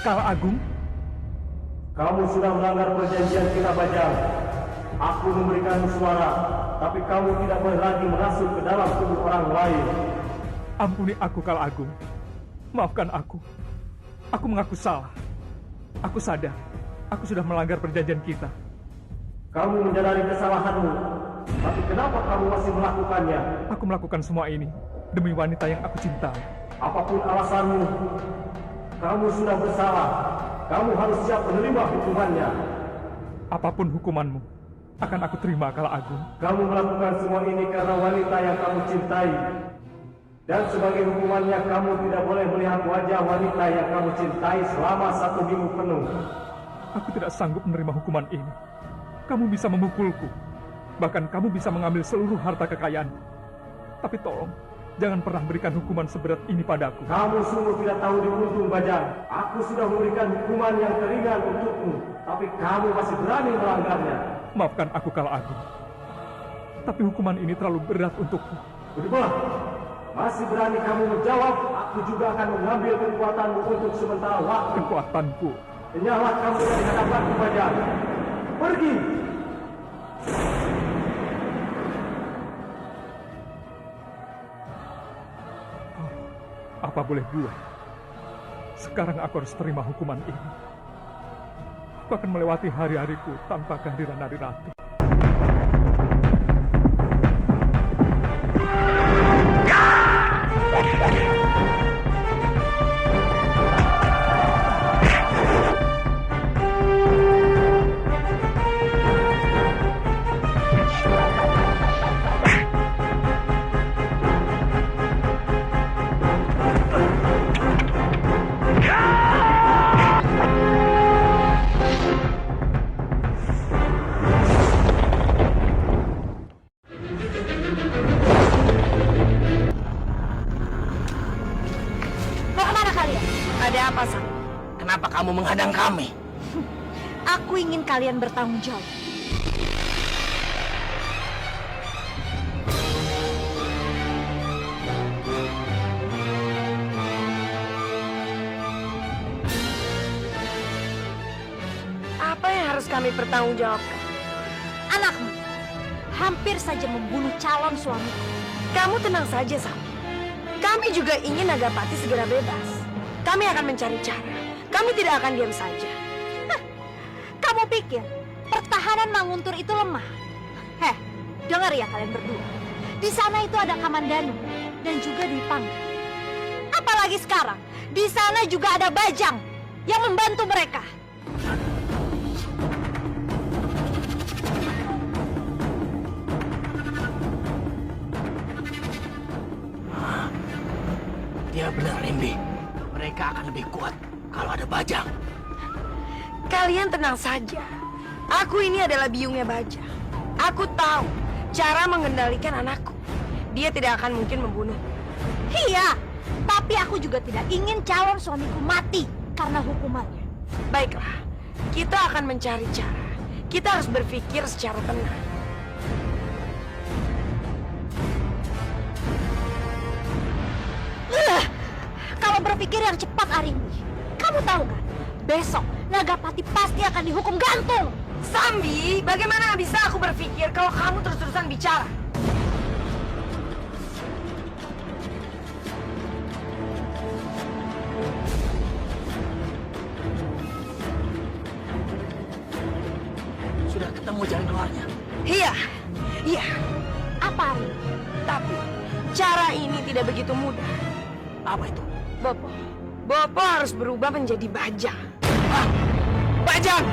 Kala Agung, Kamu sudah melanggar perjanjian kita, Bajang. Aku memberikan suara, tapi kamu tidak boleh lagi masuk ke dalam tubuh orang lain. ampuni aku Kala Agung. Maafkan aku. Aku mengaku salah. Aku sadar, aku sudah melanggar perjanjian kita. Kamu menyadari kesalahanmu, tapi kenapa kamu masih melakukannya? Aku melakukan semua ini demi wanita yang aku cintai. Apapun alasanmu, kamu sudah bersalah. Kamu harus siap menerima hukumannya. Apapun hukumanmu, akan aku terima Kala Agung. Kamu melakukan semua ini karena wanita yang kamu cintai. Dan sebagai hukumannya, kamu tidak boleh melihat wajah wanita yang kamu cintai selama 1 minggu penuh. Aku tidak sanggup menerima hukuman ini. Kamu bisa memukulku. Bahkan kamu bisa mengambil seluruh harta kekayaan. Tapi tolong, jangan pernah berikan hukuman seberat ini padaku. Kamu sungguh tidak tahu diuntung, Bajang. Aku sudah memberikan hukuman yang ringan untukmu, tapi kamu masih berani melanggarnya. Maafkan aku Kala Agung. Tapi hukuman ini terlalu berat untukku. Berdua, masih berani kamu menjawab? Aku juga akan mengambil kekuatanmu untuk sementara waktu. Kekuatanku. Kenyalah kamu dari hadapanku, Bajang. Pergi! Apa boleh buat? Sekarang aku harus terima hukuman ini. Aku akan melewati hari-hariku tanpa kehadiran Nari Rati. Ada apa, Sang? Kenapa kamu menghadang kami? Aku ingin kalian bertanggung jawab. Apa yang harus kami pertanggungjawabkan? Anakmu hampir saja membunuh calon suamiku. Kamu tenang saja, Sang. Kami juga ingin Nagapati segera bebas. Kami akan mencari cara. Kami tidak akan diam saja. Kamu pikir pertahanan Manguntur itu lemah? Heh, dengar ya kalian berdua. Di sana itu ada Kamandanu dan juga Dwi Pangga. Apalagi sekarang, di sana juga ada Bajang yang membantu mereka. Dia benar, Rimbi. Mereka akan lebih kuat kalau ada Bajang. Kalian tenang saja. Aku ini adalah biungnya Bajang. Aku tahu cara mengendalikan anakku. Dia tidak akan mungkin membunuh. Iya, tapi aku juga tidak ingin calon suamiku mati karena hukumannya. Baiklah, kita akan mencari cara. Kita harus berpikir secara tenang. Kalau berpikir yang cepat, Arimbi. Kamu tahu kan, besok Nagapati pasti akan dihukum gantung. Sambi, bagaimana bisa aku berpikir kalau kamu terus-terusan bicara? Sudah ketemu jalan keluarnya. Iya, iya. Apa, Arimbi? Tapi cara ini tidak begitu mudah. Apa itu? Bopo harus berubah menjadi Bajang. Ah, Bajang!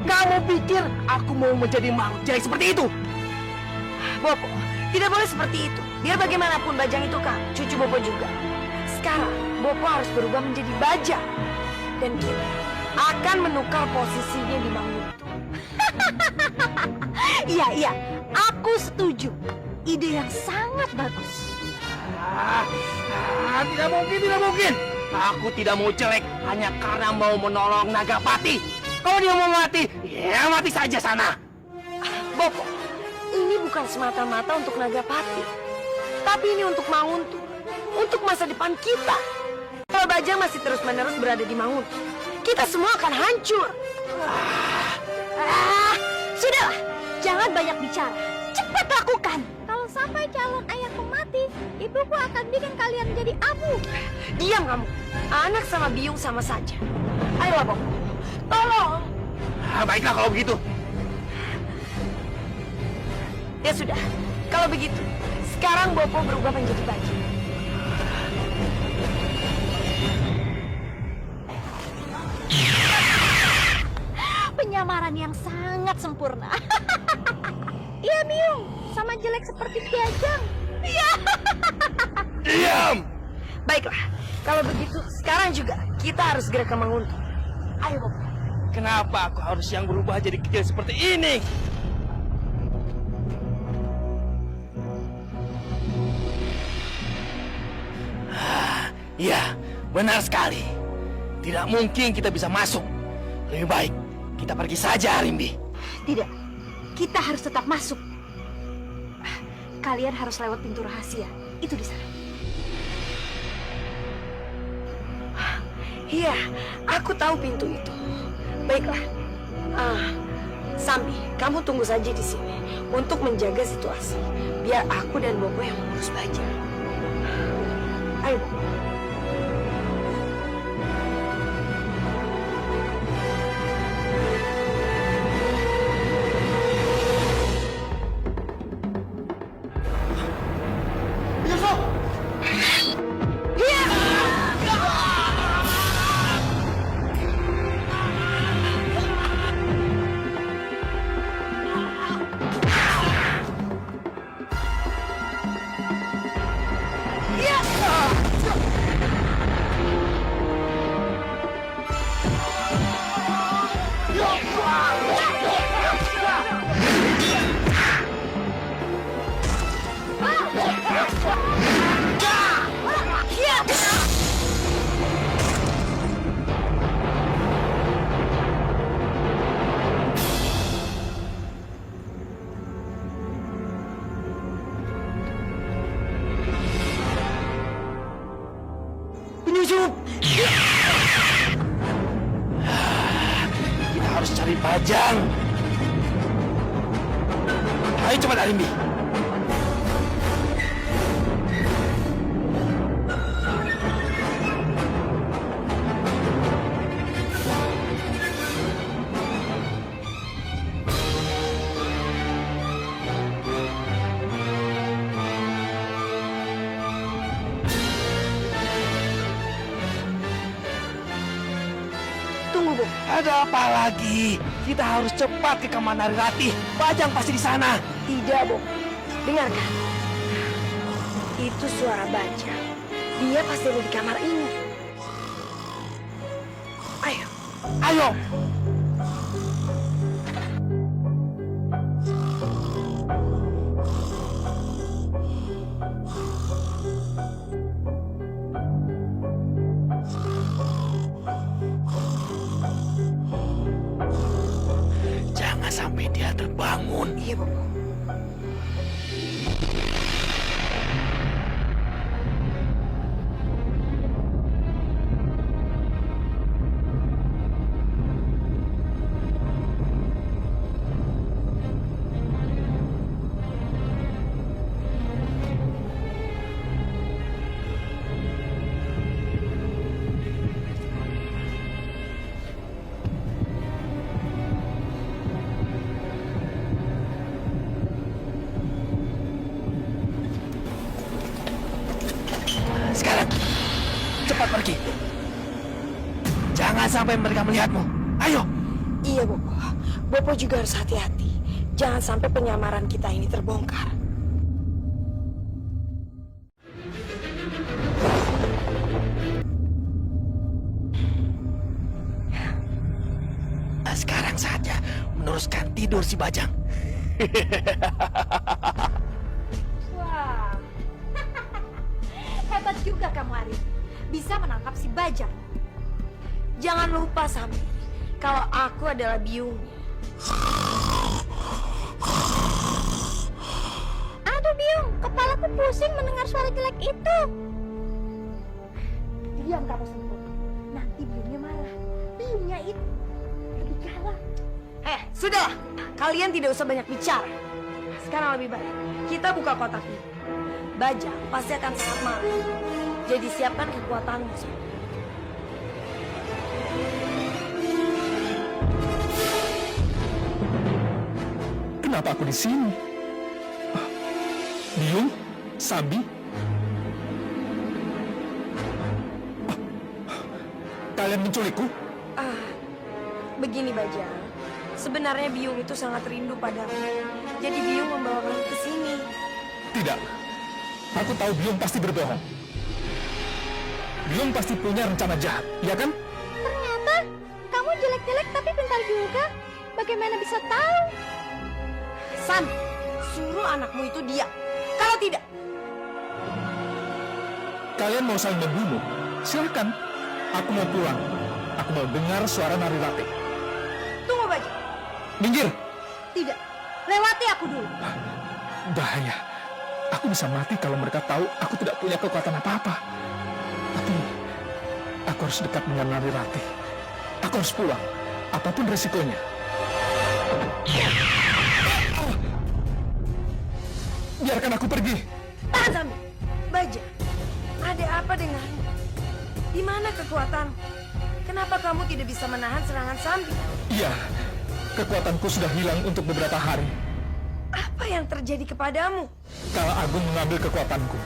Kamu pikir aku mau menjadi makhluk jelek seperti itu? Bopo, tidak boleh seperti itu. Biar bagaimanapun Bajang itu kan cucu Bopo juga. Sekarang Bopo harus berubah menjadi Bajang. Dan kita akan menukar posisinya di Manguntur. Iya, aku setuju. Ide yang sangat bagus. Tidak mungkin, tidak mungkin. Aku tidak mau jelek hanya karena mau menolong Nagapati. Kalau dia mau mati, ya mati saja sana. Bopo, ini bukan semata-mata untuk Nagapati. Tapi ini untuk Manguntur. Untuk masa depan kita. Kalau Kalau Bajang masih terus-menerus berada di Mangun, kita semua akan hancur. Sudahlah, jangan banyak bicara. Cepat lakukan. Kalau sampai calon ayahku mati, ibuku akan bikin kalian jadi abu. Diam kamu. Anak sama Biung sama saja. Ayolah, Bopo. Tolong. Baiklah kalau begitu. Ya sudah. Kalau begitu, sekarang Bopo berubah menjadi Bajang. Penyamaran yang sangat sempurna. Iya, Biung, sama jelek seperti Bajang. Iya. Diam! Baiklah, kalau begitu sekarang juga kita harus segera ke Manguntung. Ayo, Bopo. Kenapa aku harus yang berubah jadi kecil seperti ini? Ya, benar sekali. Tidak mungkin kita bisa masuk. Lebih baik kita pergi saja, Rimbi. Tidak, kita harus tetap masuk. Kalian harus lewat pintu rahasia. Itu di sana. Iya, aku tahu pintu itu. Baiklah. Sambi, kamu tunggu saja di sini untuk menjaga situasi. Biar aku dan Bopo yang mengurus Bajang. Ayo, Bopo. Penyusup! Kita harus cari Bajang. Ayo cepat, Arimbi. Tunggu, Bopo. Ada apa lagi? Kita harus cepat ke kamar Narirati. Bajang pasti di sana. Tidak, Bopo. Dengarkan. Itu suara Bajang. Dia pasti ada di kamar ini. Ayo. Ayo. Jangan sampai dia terbangun. Iya, Bopo. Sekarang, cepat pergi. Jangan sampai mereka melihatmu. Ayo. Iya, Bopo. Bopo juga harus hati-hati. Jangan sampai penyamaran kita ini terbongkar. Sekarang saatnya meneruskan tidur si Bajang. Wah. Hebat juga kamu, Arif. Bisa menangkap si Bajang. Jangan lupa, Sambi. Kalau aku adalah biungnya. Aduh, Biung, kepalaku pusing mendengar suara jelek itu. Diam kamu Sempurna. Nanti Biungnya marah. Biungnya itu lebih galak. Sudah. Kalian tidak usah banyak bicara. Sekarang lebih baik kita buka kotak ini. Bajang pasti akan sangat marah. Jadi siapkan kekuatanmu. Kenapa aku di sini? Biung? Sambi? Kalian menculikku? Begini Bajang. Sebenarnya Biung itu sangat rindu padamu. Jadi Biung membawa kamu ke sini. Tidak. Aku tahu Biung pasti berbohong. Biung pasti punya rencana jahat, ya kan? Ternyata kamu jelek-jelek tapi pintar juga. Bagaimana bisa tahu? San, suruh anakmu itu diam. Kalau tidak, Kalian mau saling membunuh? Silakan. Aku mau pulang. Aku mau dengar suara Nari Rati. tunggu Bajang. Minggir! Tidak. Lewati aku dulu. Bahaya. Aku bisa mati kalau mereka tahu aku tidak punya kekuatan apa-apa. Tapi aku harus dekat dengan Nari Rati. Aku harus pulang, apapun resikonya. Biarkan aku pergi. Tahan Sambi. Bajang, ada apa denganmu? Di mana kekuatanmu? Kenapa kamu tidak bisa menahan serangan Sambi? Iya, kekuatanku sudah hilang untuk beberapa hari. Apa yang terjadi kepadamu? Kala Agung mengambil kekuatanku.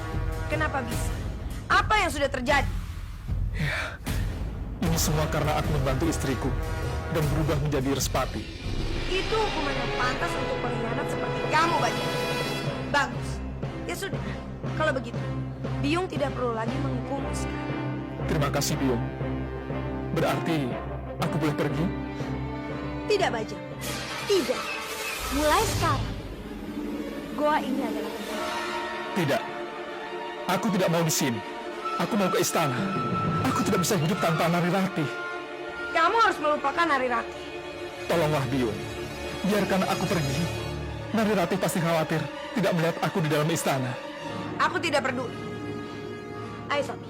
Kenapa bisa? Apa yang sudah terjadi? Ini semua karena aku membantu istriku dan berubah menjadi Respati. Itu hukuman yang pantas untuk pengkhianat seperti kamu, Bajang. Bagus. Ya sudah, kalau begitu, Biung tidak perlu lagi menghukummu sekarang. Terima kasih, Biung. Berarti aku boleh pergi? Tidak, Bajang. Tidak. Mulai sekarang, goa ini adalah tempat. Tidak. Aku tidak mau di sini. Aku mau ke istana. Aku tidak bisa hidup tanpa Nari Rati. Kamu harus melupakan Nari Rati. Tolonglah, Biung. Biarkan aku pergi. Nari Rati pasti khawatir tidak melihat aku di dalam istana. Aku tidak peduli. Ayo, Sambi.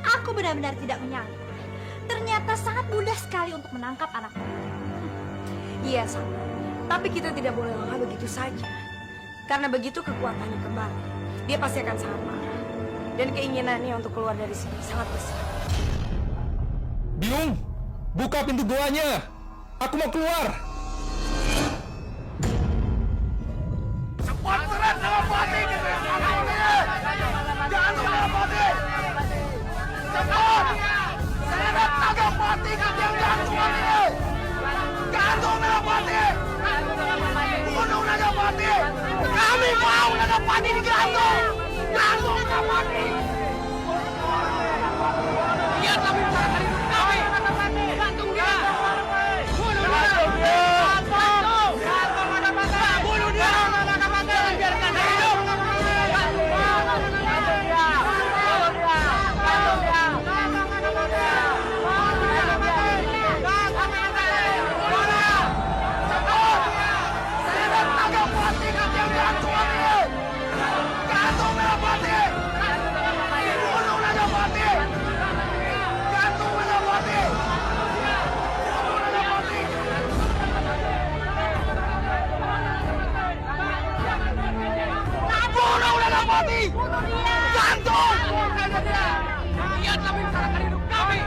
Aku benar-benar tidak menyangka. Ternyata sangat mudah sekali untuk menangkap anakku. Iya, Sambi. Tapi kita tidak boleh lengah begitu saja. Karena begitu kekuatannya kembali, dia pasti akan sangat marah. Dan keinginannya untuk keluar dari sini sangat besar. Biung, buka pintu goanya. Aku mau keluar. Cepat serang Nagapati! Jangan lupa Nagapati! Cepat! Seret Nagapati ke tiang gantungan ini! Gantung Nagapati! Bunuh Nagapati! Kami mau Nagapati digantung! Gantung Nagapati! Dia kami menyerahkan hidup kami! Gantung dia! Bunuh dia! Gantung! Bunuh dia! Jangan biarkan dia hidup! Gantung dia! Gantung! Dia telah membicarakan hidup kami!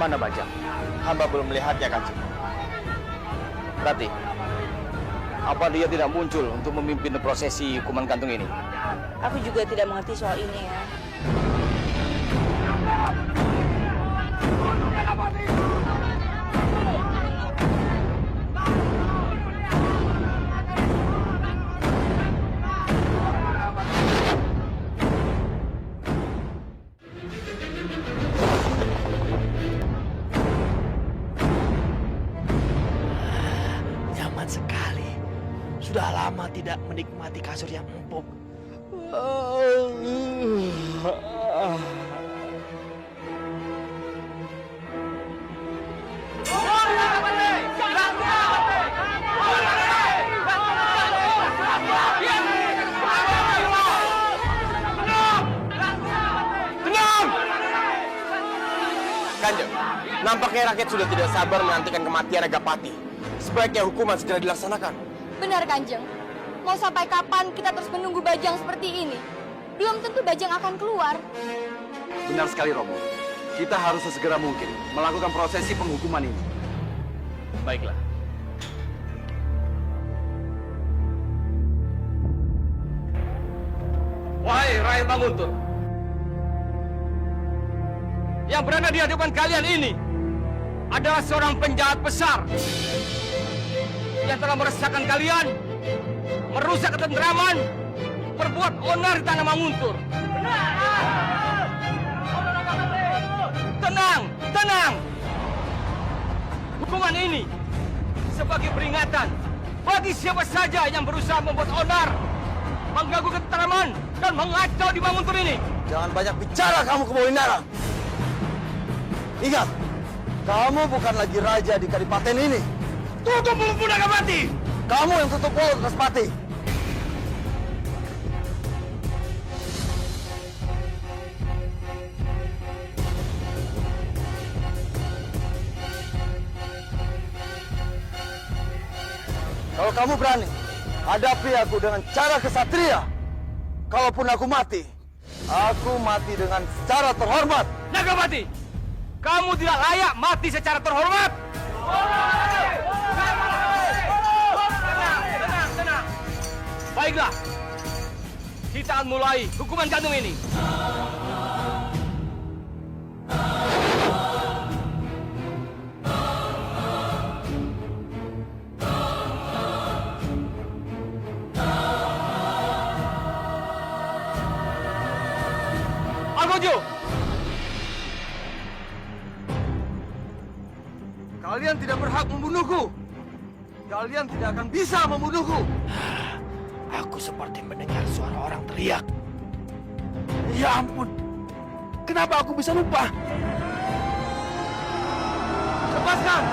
Mana Bajang? Hamba belum melihatnya, Kanjeng. Berarti, apa dia tidak muncul untuk memimpin prosesi hukuman gantung ini? Aku juga tidak mengerti soal ini ya. Nyaman sekali. Sudah lama tidak menikmati kasur yang empuk. Kanjeng, nampaknya rakyat sudah tidak sabar menantikan kematian Agapati. Sebaiknya hukuman segera dilaksanakan. Benar, Kanjeng. Mau sampai kapan kita terus menunggu Bajang seperti ini? Belum tentu Bajang akan keluar. Benar sekali, Romo. Kita harus sesegera mungkin melakukan prosesi penghukuman ini. Baiklah. Wahai rakyat Manguntur, yang berada di hadapan kalian ini adalah seorang penjahat besar yang telah meresahkan kalian, merusak ketentraman, berbuat onar di tanah Manguntur. Tenang, tenang. Hukuman ini sebagai peringatan bagi siapa saja yang berusaha membuat onar, mengganggu ketentraman, dan mengacau di Manguntur ini. Jangan banyak bicara kamu, Kemawinara. Ingat, kamu bukan lagi raja di Kadipaten ini. Tutup mulut Agapati! Kamu yang tutup mulut, Raspati. Kalau kamu berani hadapi aku dengan cara kesatria, kalaupun aku mati dengan cara terhormat. Nagapati, kamu tidak layak mati secara terhormat. Tenang. Baiklah, kita akan mulai hukuman gantung ini. Argojo! Kalian tidak berhak membunuhku. Kalian tidak akan bisa membunuhku. Aku seperti mendengar suara orang teriak. Ya ampun, kenapa aku bisa lupa? Lepaskan!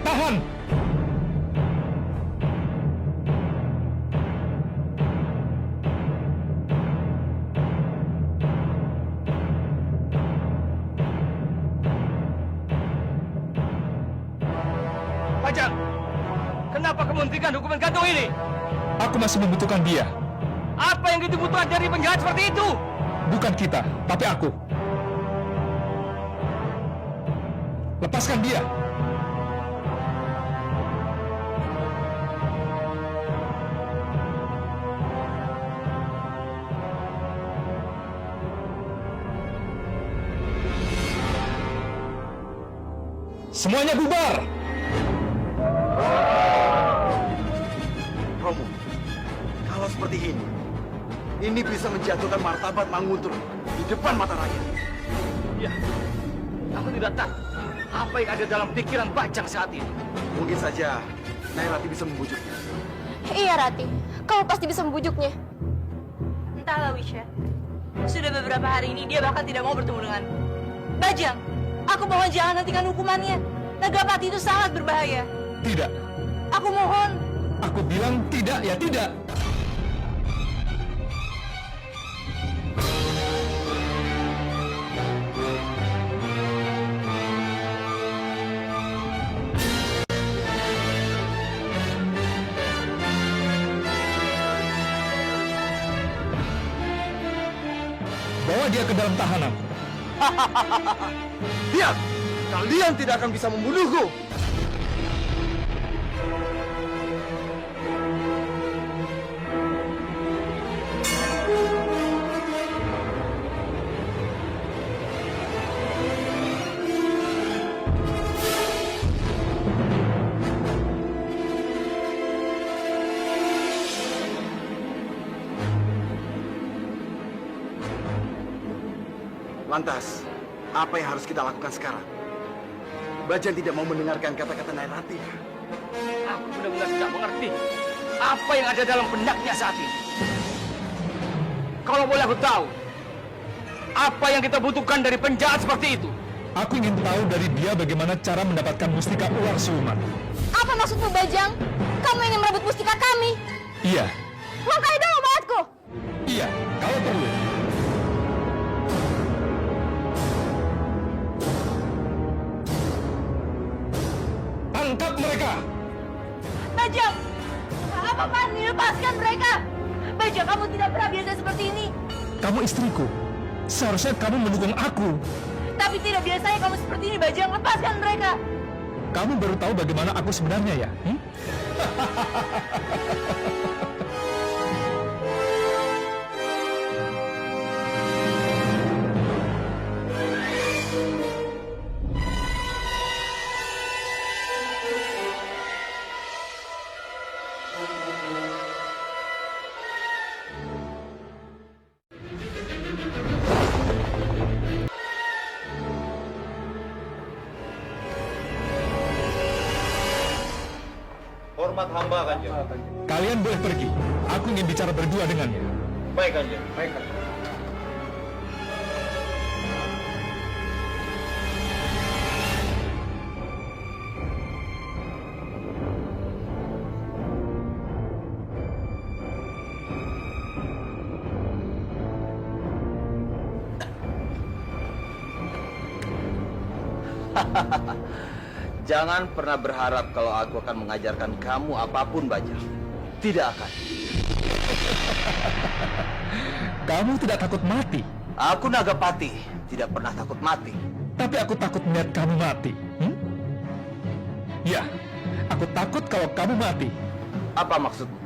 Tahan! Bajang, kenapa kamu hentikan hukuman gantung ini? Aku masih membutuhkan dia. Apa yang dibutuhkan dari penjahat seperti itu? Bukan kita, tapi aku. Lepaskan dia. Semuanya bubar! Romo, kalau seperti ini bisa menjatuhkan martabat Manguntur di depan mata rakyat. Ya, aku tidak tahu apa yang ada dalam pikiran Bajang saat ini. Mungkin saja Nyai Rati bisa membujuknya. Iya, Rati. Kau pasti bisa membujuknya. Entahlah, Wisya. Sudah beberapa hari ini dia bahkan tidak mau bertemu denganku. Bajang, aku mohon jangan hentikan hukumannya. Nagapati itu sangat berbahaya. Tidak. Aku mohon. Aku bilang tidak, ya tidak. dia ke dalam tahanan. Lihat, kalian tidak akan bisa membunuhku. Lantas, apa yang harus kita lakukan sekarang? Bajang tidak mau mendengarkan kata-kata Nyai Rati. Aku benar-benar tidak mengerti apa yang ada dalam benaknya saat ini. Kalau boleh aku tahu, apa yang kita butuhkan dari penjahat seperti itu? Aku ingin tahu dari dia bagaimana cara mendapatkan mustika ular siluman. Apa maksudmu, Bajang? Kamu ingin merebut mustika kami? Iya, Langkai dulu, Bahatku! iya, kalau perlu. Tangkap mereka! Bajang! Apa kami lepaskan mereka? Bajang, kamu tidak pernah biasa seperti ini. Kamu istriku. Seharusnya kamu mendukung aku. Tapi tidak biasanya kamu seperti ini, Bajang. Lepaskan mereka. Kamu baru tahu bagaimana aku sebenarnya ya? Hormat hamba, Kanjeng. Kalian boleh pergi. Aku ingin bicara berdua dengannya. Baik, Kanjeng. Baik, Kanjeng. Jangan pernah berharap kalau aku akan mengajarkan kamu apapun, Bajang. Tidak akan. Kamu tidak takut mati. Aku Nagapati, tidak pernah takut mati. Tapi aku takut melihat kamu mati. Ya, aku takut kalau kamu mati. Apa maksudmu?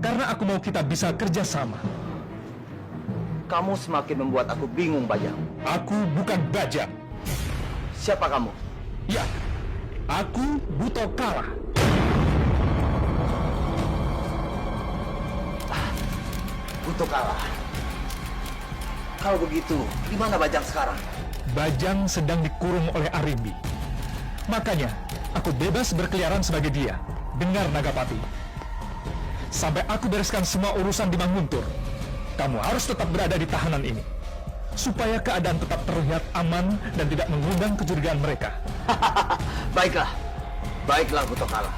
Karena aku mau kita bisa kerja sama. Kamu semakin membuat aku bingung, Bajang. Aku bukan Bajang. Siapa kamu? Ya, aku Buto Kala. Buto Kala. Kalau begitu, di mana Bajang sekarang? Bajang sedang dikurung oleh Arimbi. Makanya, aku bebas berkeliaran sebagai dia. Dengar, Nagapati. Sampai aku bereskan semua urusan di Manguntur, kamu harus tetap berada di tahanan ini. Supaya keadaan tetap terlihat aman dan tidak mengundang kecurigaan mereka. Baiklah. Baiklah, Buto Kala.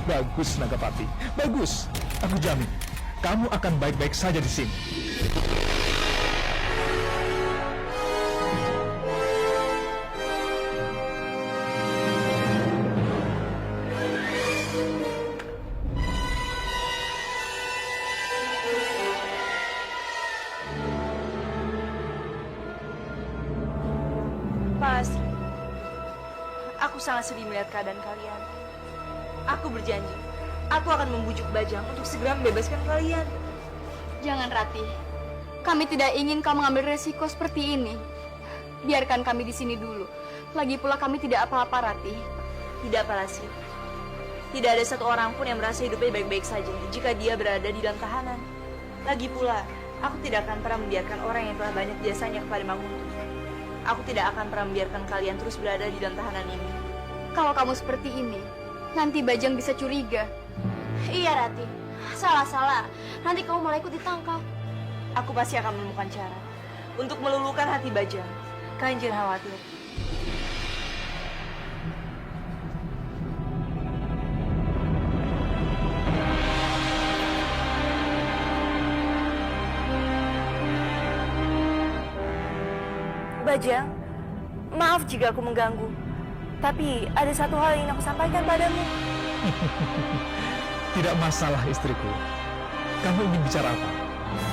Bagus, Nagapati. Bagus. Aku jamin, kamu akan baik-baik saja di sini. Mas, aku sangat sedih melihat keadaan kalian. Aku berjanji, aku akan membujuk Bajang untuk segera membebaskan kalian. Jangan, Rati. Kami tidak ingin kau mengambil resiko seperti ini. Biarkan kami di sini dulu. Lagi pula kami tidak apa-apa, Rati. Tidak apa, Lasih. Tidak ada satu orang pun yang merasa hidupnya baik-baik saja jika dia berada di dalam tahanan. Lagi pula, aku tidak akan pernah membiarkan orang yang telah banyak jasanya kepada Manguntur. Aku tidak akan pernah membiarkan kalian terus berada di dalam tahanan ini. Kalau kamu seperti ini, nanti Bajang bisa curiga. Iya, Rati. Salah-salah. Nanti kamu malah ikut ditangkap. Aku pasti akan menemukan cara untuk meluluhkan hati Bajang. Kalian jangan khawatir. Bajang, maaf jika aku mengganggu. Tapi ada satu hal yang ingin aku sampaikan padamu. Tidak masalah, istriku. Kamu ingin bicara apa?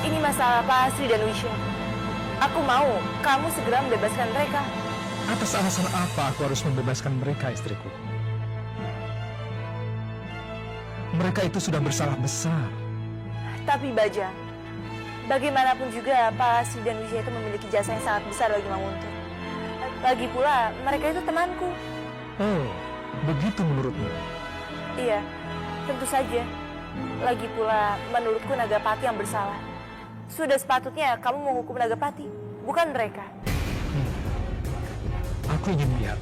Ini masalah Pak Asri dan Wisya. Aku mau kamu segera membebaskan mereka. Atas alasan apa aku harus membebaskan mereka, istriku? Mereka itu sudah bersalah besar. Tapi Bajang, bagaimanapun juga Pak Lasri dan Wisya itu memiliki jasa yang sangat besar bagi Mang Untur. Lagi pula, mereka itu temanku. Oh, begitu menurutmu? Iya, tentu saja. Lagi pula, menurutku Nagapati yang bersalah. Sudah sepatutnya kamu menghukum Nagapati, bukan mereka. Aku ingin lihat,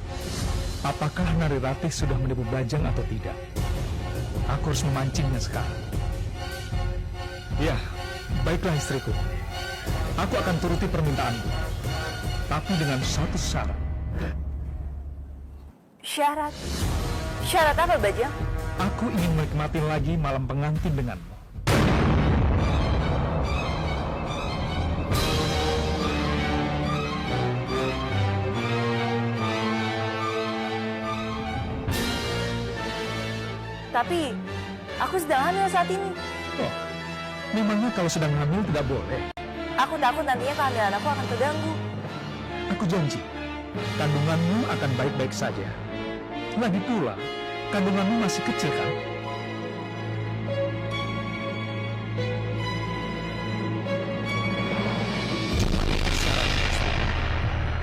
apakah Nari Ratih sudah menipu Bajang atau tidak. Aku harus memancingnya sekarang. Ya, baiklah istriku. Aku akan turuti permintaanmu. Tapi dengan satu syarat. Syarat? Syarat apa, Bajang? Aku ingin menikmati lagi malam pengantin denganmu. Tapi, aku sedang hamil saat ini. Oh, memangnya kalau sedang hamil tidak boleh? Aku takut nantinya kehamilan aku akan terganggu. Aku janji, kandunganmu akan baik-baik saja. Lagi pula, kandunganmu masih kecil kan?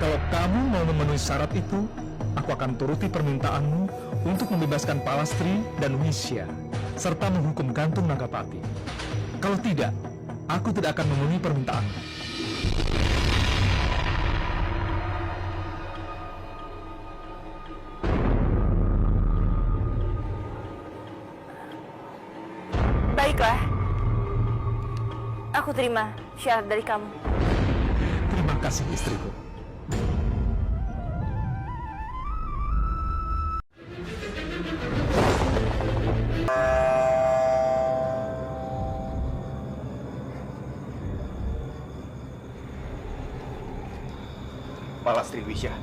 Kalau kamu mau memenuhi syarat itu, aku akan turuti permintaanmu untuk membebaskan Pak Lasri dan Wisya, serta menghukum gantung Nagapati. Kalau tidak, aku tidak akan memenuhi permintaanmu. Baiklah. Aku terima syarat dari kamu. Terima kasih istriku. Pak Lasri Wisya,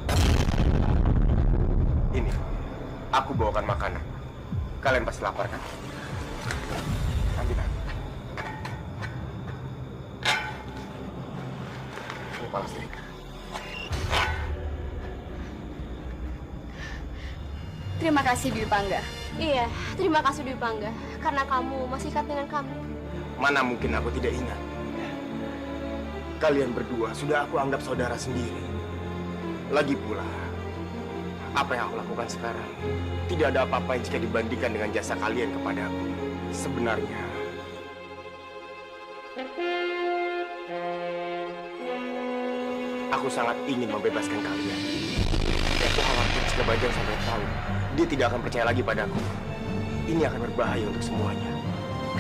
ini aku bawakan makanan. Kalian pasti lapar kan? Ambil. Ini Pak Lasri. Terima kasih Dwi Pangga. Iya, terima kasih Dwi Pangga. Karena kamu masih ikat dengan kami. Mana mungkin aku tidak ingat. Kalian berdua sudah aku anggap saudara sendiri. Lagi pula, apa yang aku lakukan sekarang tidak ada apa-apa jika dibandingkan dengan jasa kalian kepada aku. Sebenarnya, aku sangat ingin membebaskan kalian. Aku khawatir jika Bajang sampai tahu, dia tidak akan percaya lagi padaku. Ini akan berbahaya untuk semuanya.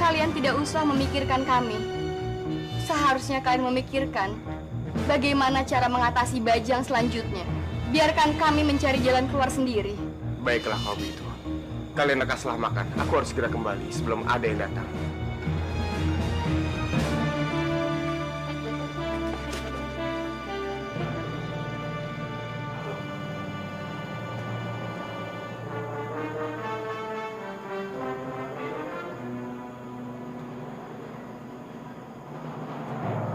Kalian tidak usah memikirkan kami. Seharusnya kalian memikirkan bagaimana cara mengatasi Bajang selanjutnya. Biarkan kami mencari jalan keluar sendiri. Baiklah kalau begitu. Kalian lekaslah makan. Aku harus segera kembali sebelum ada yang datang.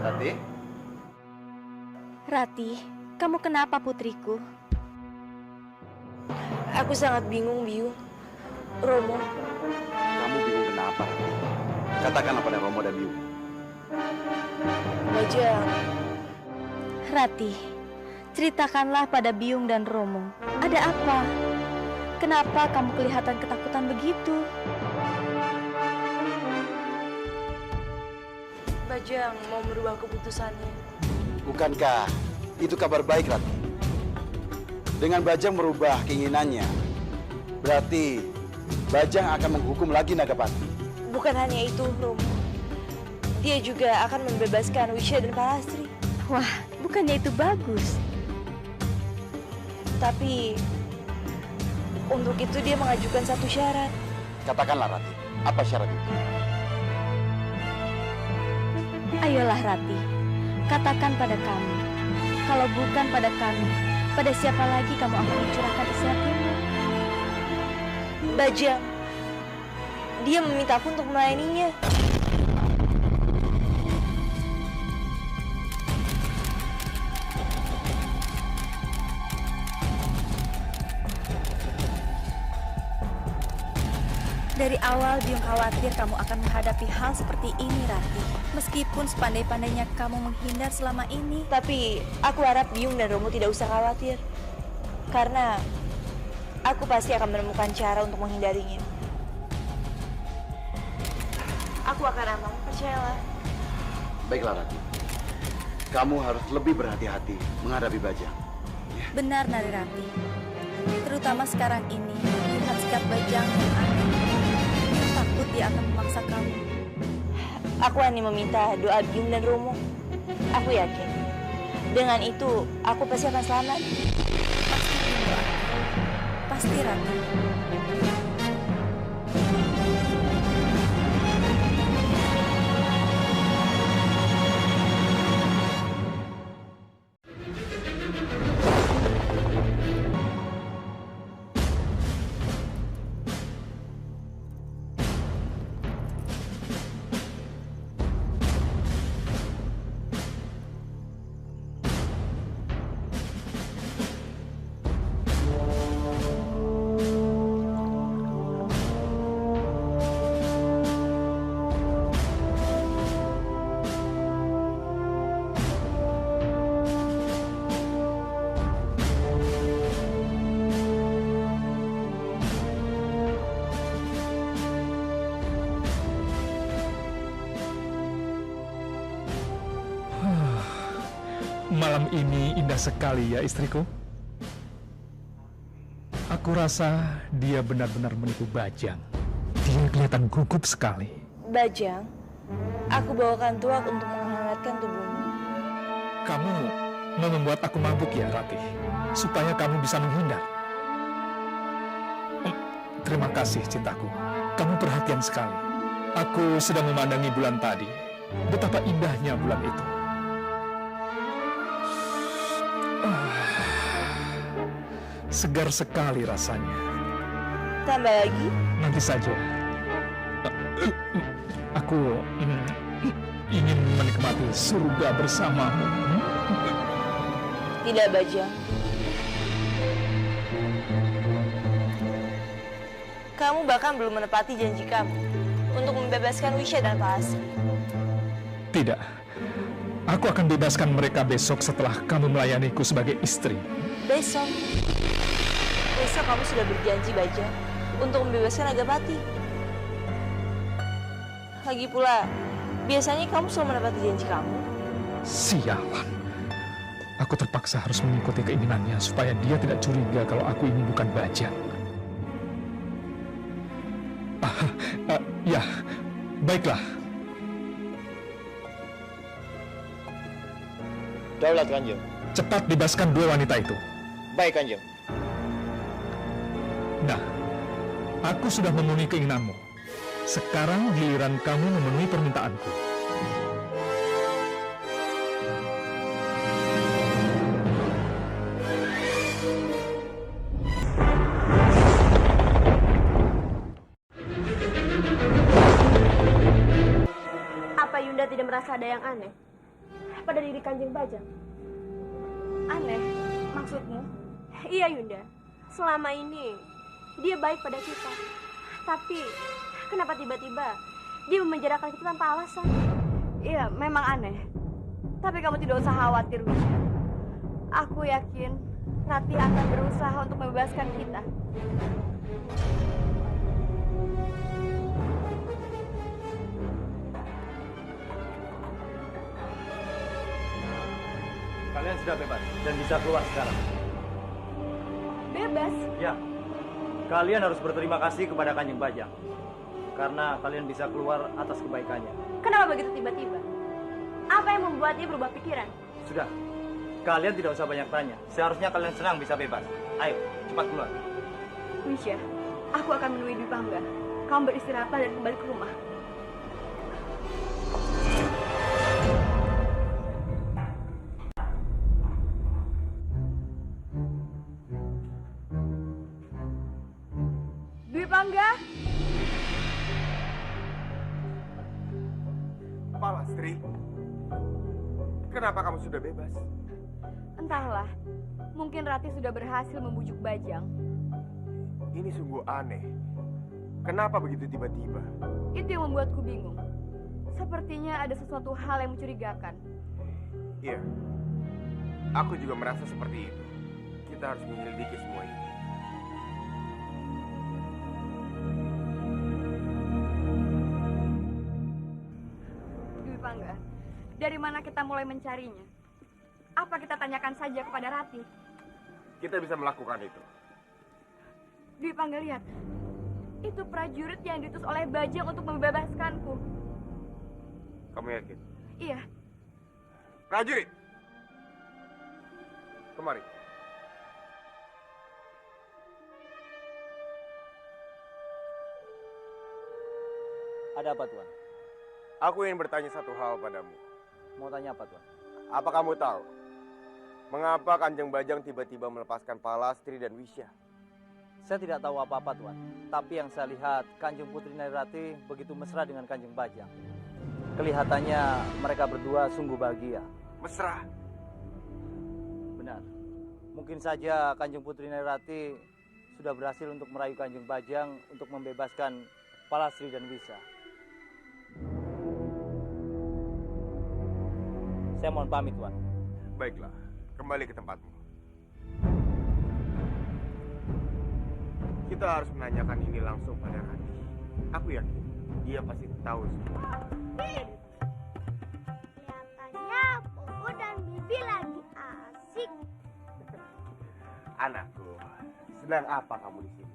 Ratih? Ratih, kamu kenapa putriku? Aku sangat bingung, Biung. Romo, Kamu bingung kenapa? Katakanlah pada Romo dan Biung. Bajang. Ratih, ceritakanlah pada Biung dan Romo. Ada apa? Kenapa kamu kelihatan ketakutan begitu? Bajang mau merubah keputusannya. Bukankah itu kabar baik, Ratih? Dengan Bajang merubah keinginannya, berarti Bajang akan menghukum lagi Nagapati. Bukan hanya itu, Romo. Dia juga akan membebaskan Wisya dan Pak Lasri. Wah, bukannya itu bagus? Tapi untuk itu dia mengajukan satu syarat. Katakanlah, Ratih, apa syarat itu? Ayolah Ratih, katakan pada kami. Kalau bukan pada kami, pada siapa lagi kamu akan mencurahkan isi hatimu? Bajang, dia meminta aku untuk melayaninya. Dari awal Biung khawatir kamu akan menghadapi hal seperti ini, Rati. Meskipun sepandai-pandainya kamu menghindar selama ini. Tapi aku harap Biung dan Romo tidak usah khawatir. Karena aku pasti akan menemukan cara untuk menghindarinya. Aku akan aman, percayalah. Baiklah, Rati. Kamu harus lebih berhati-hati menghadapi Bajang. Benar, Nari Rati. Terutama sekarang ini, lihat sikap Bajang yang aneh. Takut dia akan memaksa kamu. Aku hanya meminta doa Biung dan Romo. Aku yakin, dengan itu aku pasti akan selamat. Pasti, Biung. Pasti, Rati. Malam ini indah sekali ya istriku. Aku rasa dia benar-benar menipu Bajang. Dia kelihatan gugup sekali. Bajang, aku bawakan tuak untuk menghangatkan tubuhmu. Kamu mau membuat aku mabuk ya, Ratih, supaya kamu bisa menghindar. Terima kasih, cintaku. Kamu perhatian sekali. Aku sedang memandangi bulan tadi. Betapa indahnya bulan itu. Segar sekali rasanya. Tambah lagi? Nanti saja. Aku ingin menikmati surga bersamamu. Tidak, Bajang. Kamu bahkan belum menepati janji kamu untuk membebaskan Wisya dan Pak Asri. Tidak. Aku akan bebaskan mereka besok setelah kamu melayaniku sebagai istri. Besok? Besok kamu sudah berjanji, Bajang, untuk membebaskan Nagapati. Lagi pula, biasanya kamu selalu menepati janji kamu. Sialan. Aku terpaksa harus mengikuti keinginannya supaya dia tidak curiga kalau aku ini bukan Bajang. Ya, baiklah. Daulat, Kanjeng. Cepat bebaskan dua wanita itu. Baik, Kanjeng. Nah, aku sudah memenuhi keinginanmu. Sekarang giliran kamu memenuhi permintaanku. Apa Yunda tidak merasa ada yang aneh pada diri Kanjeng Bajang? Aneh? Maksudmu? Iya, Yunda. Selama ini dia baik pada kita. Tapi kenapa tiba-tiba dia memenjarakan kita tanpa alasan? Iya, memang aneh. Tapi kamu tidak usah khawatir, Wisya. Aku yakin Rati akan berusaha untuk membebaskan kita. Kalian sudah bebas dan bisa keluar sekarang. Bebas? Ya. Kalian harus berterima kasih kepada Kanjeng Bajang. Karena kalian bisa keluar atas kebaikannya. Kenapa begitu tiba-tiba? Apa yang membuat dia berubah pikiran? Sudah. Kalian tidak usah banyak tanya. Seharusnya kalian senang bisa bebas. Ayo, cepat keluar. Wisya, aku akan menemui Dwi Pangga. Kamu beristirahat dan kembali ke rumah. Dwi Pangga? Apa, Lastri? Kenapa kamu sudah bebas? Entahlah, mungkin Rati sudah berhasil membujuk Bajang. Ini sungguh aneh. Kenapa begitu tiba-tiba? Itu yang membuatku bingung. Sepertinya ada sesuatu hal yang mencurigakan. Iya, aku juga merasa seperti itu. Kita harus menyelidiki semua ini. Dwi Pangga, dari mana kita mulai mencarinya? Apa kita tanyakan saja kepada Rati? Kita bisa melakukan itu. Dwi Pangga, lihat. Itu prajurit yang diutus oleh Bajang untuk membebaskanku. Kamu yakin? Iya. Prajurit! Kemari. Ada apa, Tuan? Aku ingin bertanya satu hal padamu. Mau tanya apa, Tuan? Apa kamu tahu mengapa Kanjeng Bajang tiba-tiba melepaskan Palastri dan Wisya? Saya tidak tahu apa-apa, Tuan. Tapi yang saya lihat, Kanjeng Putri Narirati begitu mesra dengan Kanjeng Bajang. Kelihatannya mereka berdua sungguh bahagia. Mesra? Benar. Mungkin saja Kanjeng Putri Narirati sudah berhasil untuk merayu Kanjeng Bajang untuk membebaskan Palastri dan Wisya. Saya mohon pamit, Tuan. Baiklah, kembali ke tempatmu. Kita harus menanyakan ini langsung pada Rati. Aku yakin dia pasti tahu semua. Kelihatannya Bobo dan Bibi lagi asik. Anakku, sedang apa kamu di sini?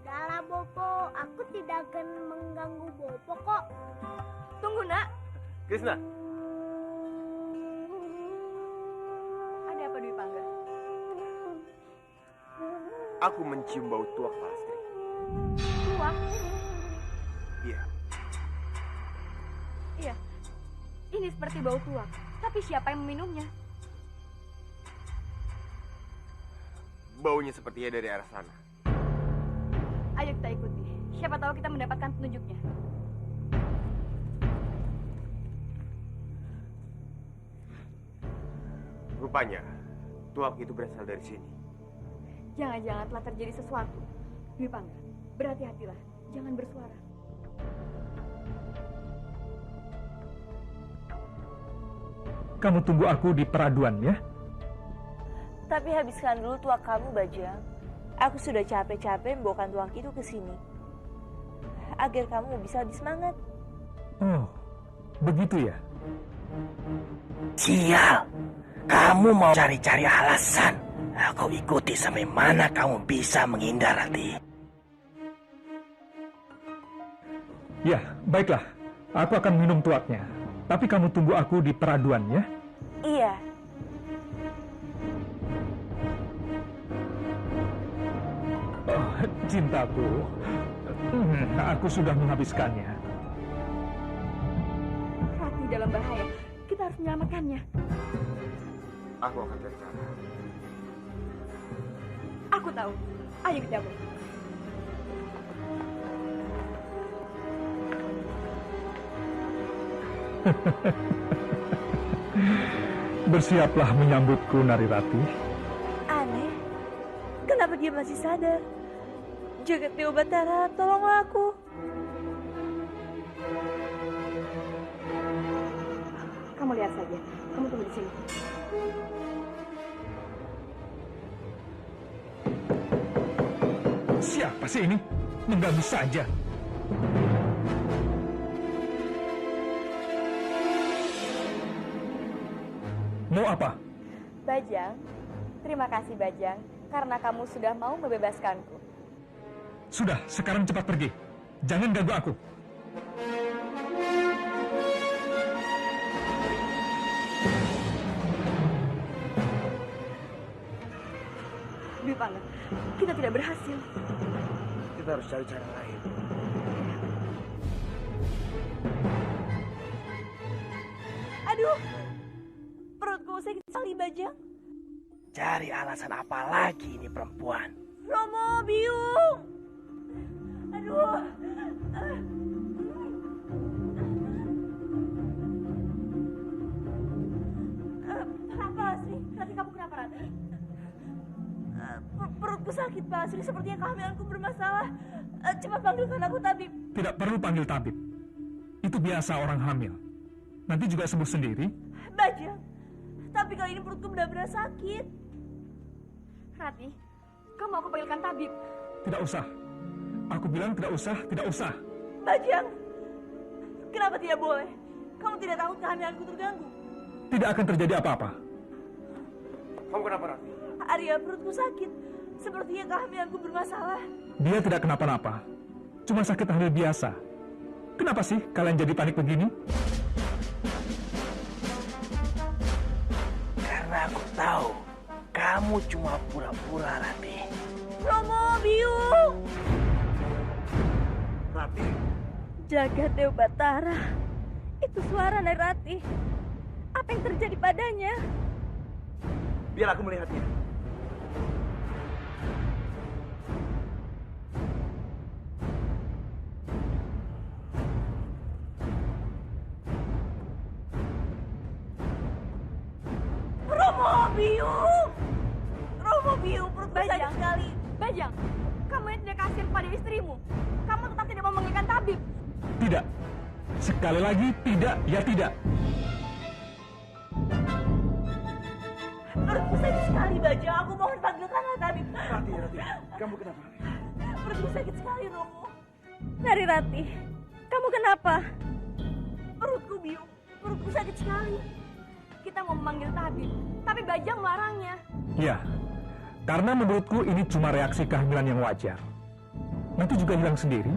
Udahlah Bobo, aku tidak akan mengganggu Bobo kok. Tunggu, Nak. Krishna. Ada apa, Dwi Pangga? Aku mencium bau tuak Palastri. Tuak? Iya. Iya. Ini seperti bau tuak. Tapi siapa yang meminumnya? Baunya sepertinya dari arah sana. Ayo kita ikuti. Siapa tahu kita mendapatkan petunjuknya. Rupanya, tuak itu berasal dari sini. Jangan-jangan telah terjadi sesuatu. Dwi Pangga, berhati-hatilah. Jangan bersuara. Kamu tunggu aku di peraduan ya. Tapi habiskan dulu tuak kamu, Bajang. Aku sudah capek-capek membawakan tuak itu ke sini. Agar kamu bisa lebih semangat. Oh, begitu ya? Sial, kamu mau cari-cari alasan. Aku ikuti sampai mana kamu bisa menghindar, Rati. Ya, baiklah. Aku akan minum tuaknya. Tapi kamu tunggu aku di peraduan ya. Iya. Oh, cintaku. Aku sudah menghabiskannya. Rati dalam bahaya. Kita harus menyelamatkannya. Aku akan cari cara. Aku tahu. Ayo kita dapur. Bersiaplah menyambutku, Narirati. Aneh. Kenapa dia masih sadar? Jagat Dewa Batara, tolonglah aku. Kamu lihat saja. Kamu tunggu di sini. Siapa sih ini? Mengganggu saja. Mau apa? Bajang, terima kasih Bajang, karena kamu sudah mau membebaskanku. Sudah, sekarang cepat pergi. Jangan ganggu aku. Dwi Pangga, kita tidak berhasil. Kita harus cari cara lain. Aduh, perutku sakit sekali, Bajang. Cari alasan apa lagi ini perempuan? Romo, Biung. Aduh. Kenapa, Asri? Rati, kamu kenapa, Rati? Perutku sakit, Pak Asri. Sepertinya kehamilanku bermasalah. Cepat panggilkan aku tabib. Tidak perlu panggil tabib. Itu biasa orang hamil. Nanti juga sembuh sendiri. Bajang, tapi kali ini perutku benar-benar sakit. Rati, kamu aku panggilkan tabib. Tidak usah. Aku bilang tidak usah, tidak usah. Bajang, kenapa tidak boleh? Kamu tidak takut kehamilanku terganggu? Tidak akan terjadi apa-apa. Kamu kenapa, Rati? Arya, perutku sakit. Sepertinya kehamilanku bermasalah. Dia tidak kenapa-napa. Cuma sakit hamil biasa. Kenapa sih kalian jadi panik begini? Karena aku tahu kamu cuma pura-pura, Rati. Romo, Biung! Rati. Jagat Dewa Batara. Itu suara dari Rati. Apa yang terjadi padanya? Biar aku melihatnya. Romo, Biung! Romo, Biung, perutku sakit sekali. Bajang, kamu yang tidak kasihan pada istrimu. Kamu tetap tidak mau memanggilkan tabib. Tidak. Sekali lagi tidak, ya tidak. Perutku sakit sekali, Bajang. Aku mohon panggilkanlah tabib. Rati, kamu kenapa? Perutku sakit sekali, Romo. Nari Rati, kamu kenapa? Perutku, Biung. Perutku sakit sekali. Kita mau memanggil tabib, tapi Bajang melarangnya. Ya, karena menurutku ini cuma reaksi kehamilan yang wajar. Nanti juga hilang sendiri.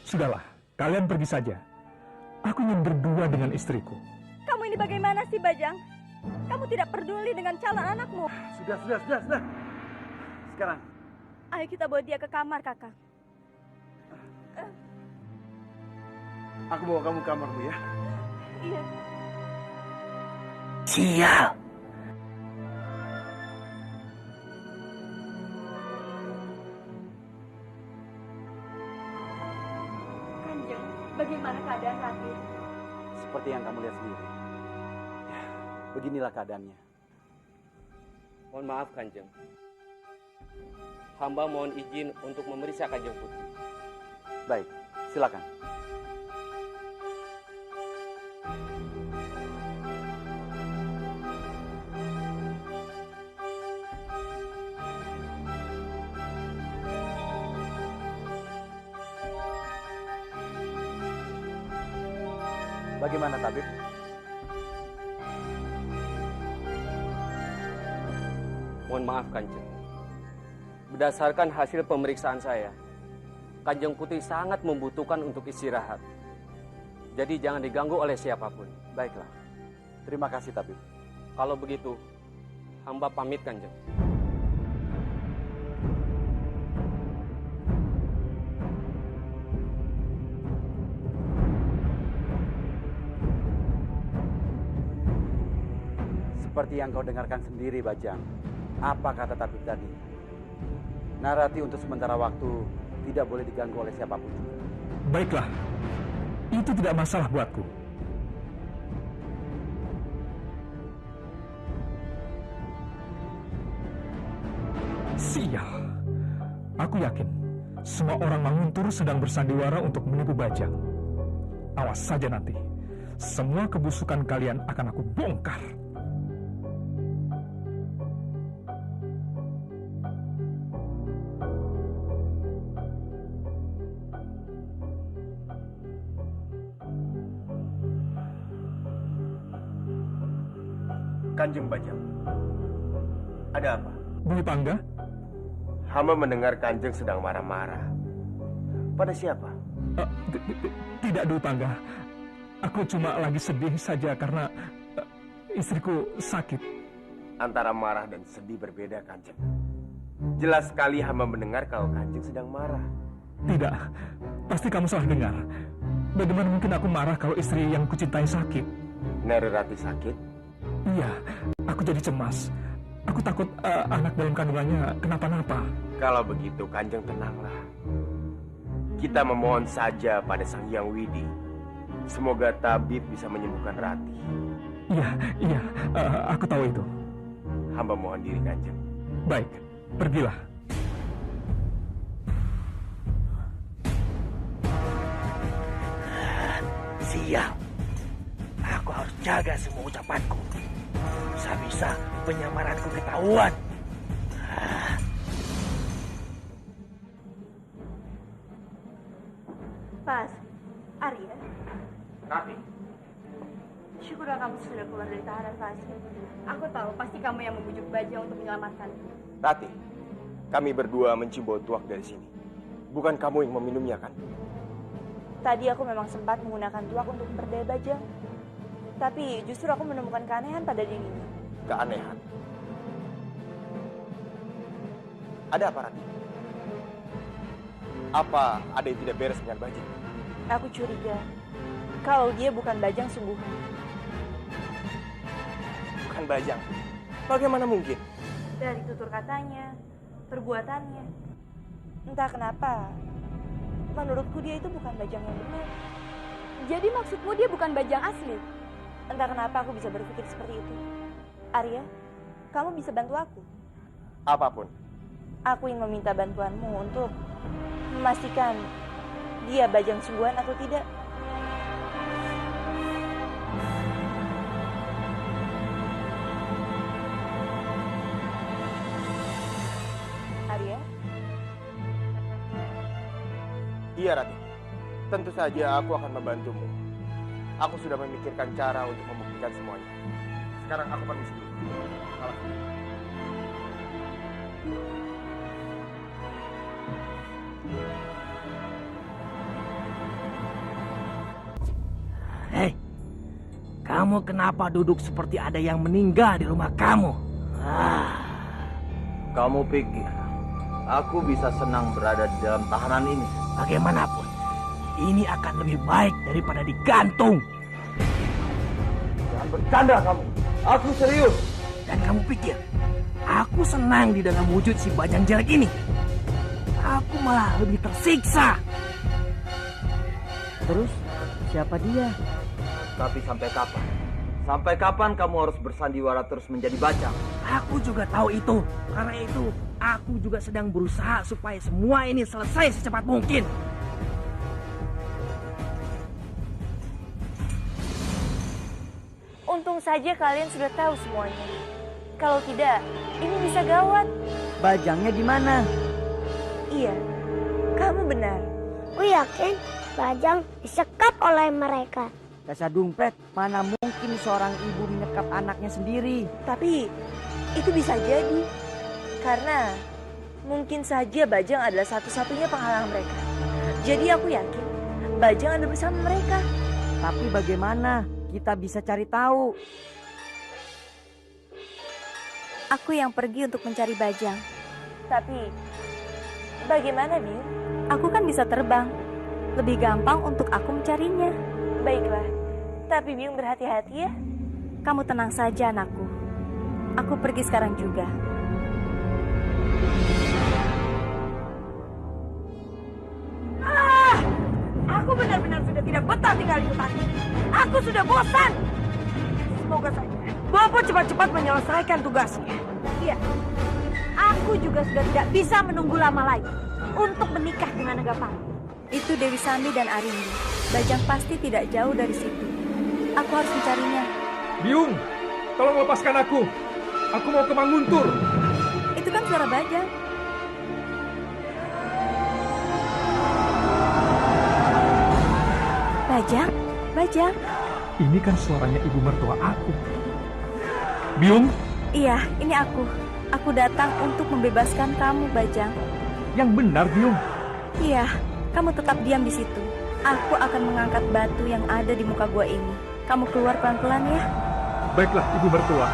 Sudahlah, kalian pergi saja. Aku ingin berdua dengan istriku. Kamu ini bagaimana sih, Bajang? Kamu tidak peduli dengan calon anakmu. Sudah. Sekarang. Ayo kita bawa dia ke kamar, Kakak. Aku bawa kamu ke kamarmu ya. Iya. Sial. Kanjeng, bagaimana keadaan Rati? Seperti yang kamu lihat sendiri. Ya, beginilah keadaannya. Mohon maaf Kanjeng. Hamba mohon izin untuk memeriksa Kanjeng Putri. Baik, silakan. Bagaimana, tabib? Mohon maaf Kanjeng. Berdasarkan hasil pemeriksaan saya, Kanjeng Putri sangat membutuhkan untuk istirahat. Jadi jangan diganggu oleh siapapun. Baiklah. Terima kasih, tabib. Kalau begitu, hamba pamit Kanjeng. Seperti yang kau dengarkan sendiri, Bajang. Apa kata tabib tadi? Narati untuk sementara waktu tidak boleh diganggu oleh siapapun juga. Baiklah, itu tidak masalah buatku. Sial. Aku yakin semua orang Manguntur sedang bersandiwara untuk menipu Bajang. Awas saja nanti. Semua kebusukan kalian akan aku bongkar. Kanjeng Bajang, ada apa? Dwi Pangga? Hamba mendengar Kanjeng sedang marah-marah. Pada siapa? Tidak, Dwi Pangga. Aku cuma lagi sedih saja karena istriku sakit. Antara marah dan sedih berbeda, Kanjeng. Jelas sekali hamba mendengar kalau Kanjeng sedang marah. Tidak, pasti kamu salah dengar. Bagaimana mungkin aku marah kalau istri yang kucintai sakit? Nari Rati sakit? Iya, aku jadi cemas. Aku takut anak dalam kandungannya kenapa-napa. Kalau begitu, Kanjeng tenanglah. Kita memohon saja pada Sang Hyang Widi. Semoga tabib bisa menyembuhkan Rati. Iya, aku tahu itu. Hamba mohon diri, Kanjeng. Baik, pergilah. Sial. Aku harus jaga semua ucapanku. Bisa-bisa penyamaranku ketahuan. Pas, Arya. Rati, Syukurlah kamu sudah keluar dari tahanan, Pas. Aku tahu pasti kamu yang membujuk Bajang untuk menyelamatkan. Rati, kami berdua mencium bau tuak dari sini. Bukan kamu yang meminumnya, kan? Tadi aku memang sempat menggunakan tuak untuk memperdaya Bajang. Tapi justru aku menemukan keanehan pada dirinya. Keanehan? Ada apa, Rati? Apa ada yang tidak beres dengan Bajang? Aku curiga kalau dia bukan Bajang sungguhan. Bukan Bajang? Bagaimana mungkin? Dari tutur katanya, perbuatannya. Entah kenapa, menurutku dia itu bukan Bajang yang benar. Jadi maksudmu dia bukan Bajang asli? Entah kenapa aku bisa berpikir seperti itu. Arya, kamu bisa bantu aku? Apapun. Aku ingin meminta bantuanmu untuk memastikan dia Bajang sungguhan atau tidak. Arya? Iya, Rati. Tentu saja aku akan membantumu. Aku sudah memikirkan cara untuk membuktikan semuanya. Sekarang aku permisi dulu. Salah. Hei, kamu kenapa duduk seperti ada yang meninggal di rumah kamu? Kamu pikir aku bisa senang berada di dalam tahanan ini? Bagaimanapun, ini akan lebih baik daripada digantung. Jangan bercanda kamu. Aku serius. Dan kamu pikir aku senang di dalam wujud si Bajang jelek ini? Aku malah lebih tersiksa. Terus, siapa dia? Tapi sampai kapan? Sampai kapan kamu harus bersandiwara terus menjadi Bajang? Aku juga tahu itu. Karena itu, aku juga sedang berusaha supaya semua ini selesai secepat mungkin. Untung saja kalian sudah tahu semuanya. Kalau tidak, ini bisa gawat. Bajangnya di mana? Iya, kamu benar. Aku yakin Bajang disekap oleh mereka. Dasar dompet, mana mungkin seorang ibu menyekap anaknya sendiri. Tapi itu bisa jadi. Karena mungkin saja Bajang adalah satu-satunya penghalang mereka. Jadi aku yakin Bajang ada bersama mereka. Tapi bagaimana kita bisa cari tahu? Aku yang pergi untuk mencari Bajang. Tapi bagaimana, Biu? Aku kan bisa terbang. Lebih gampang untuk aku mencarinya. Baiklah, tapi Biung berhati-hati ya. Kamu tenang saja, anakku. Aku pergi sekarang juga. Aku benar-benar sudah tidak betah tinggal di hutan. Aku sudah bosan. Semoga saja Bopo cepat-cepat menyelesaikan tugasnya. Iya, aku juga sudah tidak bisa menunggu lama lagi untuk menikah dengan Nagapati. Itu Dewi Sambi dan Arimbi. Bajang pasti tidak jauh dari situ. Aku harus mencarinya. Biung, tolong lepaskan aku. Aku mau ke Manguntur. Itu kan suara Bajang. Bajang? Bajang? Ini kan suaranya ibu mertua aku. Biung? Iya, ini aku. Aku datang untuk membebaskan kamu, Bajang. Yang benar, Biung. Iya, kamu tetap diam di situ. Aku akan mengangkat batu yang ada di muka gua ini. Kamu keluar pelan-pelan ya. Baiklah, ibu mertua.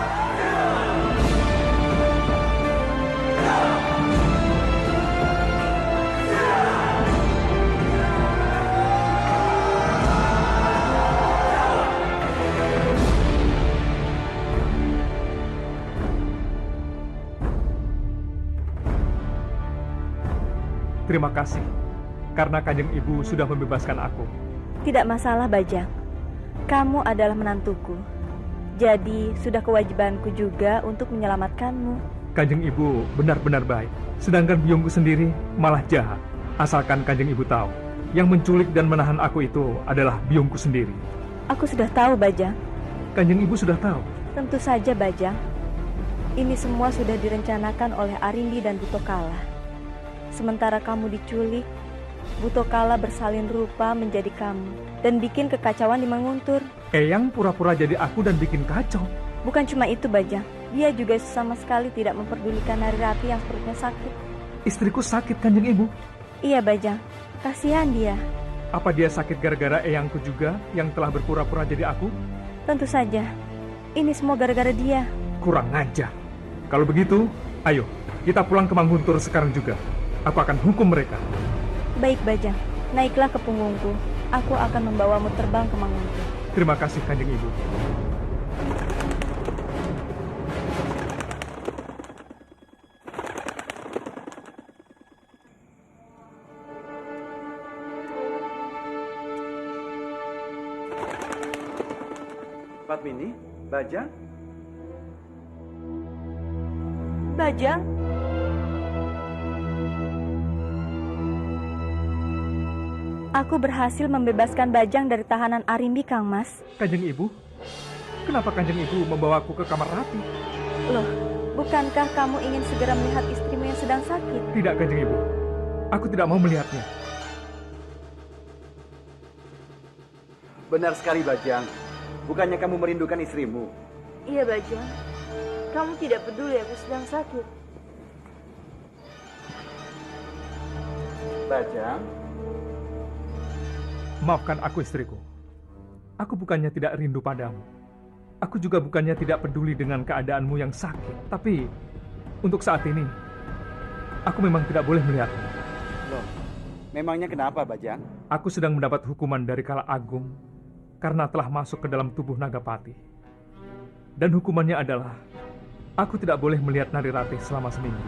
Terima kasih, karena Kanjeng Ibu sudah membebaskan aku. Tidak masalah, Bajang. Kamu adalah menantuku. Jadi, sudah kewajibanku juga untuk menyelamatkanmu. Kanjeng Ibu benar-benar baik. Sedangkan biungku sendiri malah jahat. Asalkan Kanjeng Ibu tahu, Yang menculik dan menahan aku itu adalah biungku sendiri. Aku sudah tahu, Bajang. Kanjeng Ibu sudah tahu. Tentu saja, Bajang. Ini semua sudah direncanakan oleh Arimbi dan Butokala. Sementara kamu diculik, Butokala bersalin rupa menjadi kamu dan bikin kekacauan di Manguntur. Eyang pura-pura jadi aku dan bikin kacau. Bukan cuma itu, Bajang. Dia juga sama sekali tidak memperdulikan Narirati yang perutnya sakit. Istriku sakit, Kanjeng Ibu. Iya, Bajang. Kasihan dia. Apa dia sakit gara-gara eyangku juga yang telah berpura-pura jadi aku? Tentu saja. Ini semua gara-gara dia. Kurang ajar. Kalau begitu, ayo kita pulang ke Manguntur sekarang juga. Aku akan hukum mereka. Baik, Bajang. Naiklah ke punggungku. Aku akan membawamu terbang ke Manguntur. Terima kasih, Kanjeng Ibu. Padmini, Bajang. Bajang? Aku berhasil membebaskan Bajang dari tahanan Arimbi, Kang Mas. Kanjeng Ibu, kenapa Kanjeng Ibu membawaku ke kamar Rati? Loh, bukankah kamu ingin segera melihat istrimu yang sedang sakit? Tidak, Kanjeng Ibu. Aku tidak mau melihatnya. Benar sekali, Bajang. Bukannya kamu merindukan istrimu? Iya, Bajang. Kamu tidak peduli aku sedang sakit. Bajang? Maafkan aku, istriku. Aku bukannya tidak rindu padamu. Aku juga bukannya tidak peduli dengan keadaanmu yang sakit. Tapi, untuk saat ini, aku memang tidak boleh melihatmu. Loh, memangnya kenapa, Bajang? Aku sedang mendapat hukuman dari Kala Agung karena telah masuk ke dalam tubuh Nagapati. Dan hukumannya adalah, aku tidak boleh melihat Narirati selama seminggu.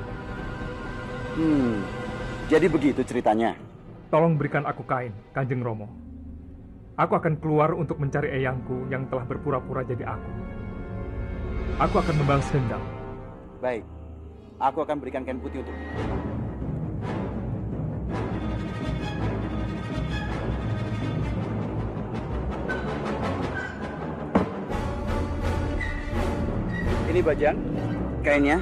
Jadi begitu ceritanya? Tolong berikan aku kain, Kanjeng Romo. Aku akan keluar untuk mencari eyangku yang telah berpura-pura jadi aku. Aku akan membalas dendam. Baik, aku akan berikan kain putih untukmu. Ini, Bajang, kainnya.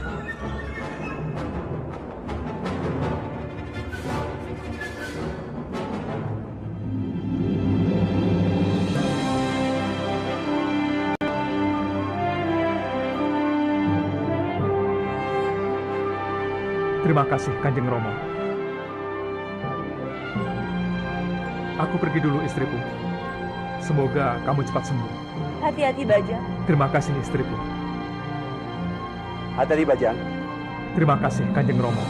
Terima kasih, Kanjeng Romo. Aku pergi dulu, istriku. Semoga kamu cepat sembuh. Hati-hati, Bajang. Terima kasih, istriku. Hati-hati, Bajang. Terima kasih, Kanjeng Romo.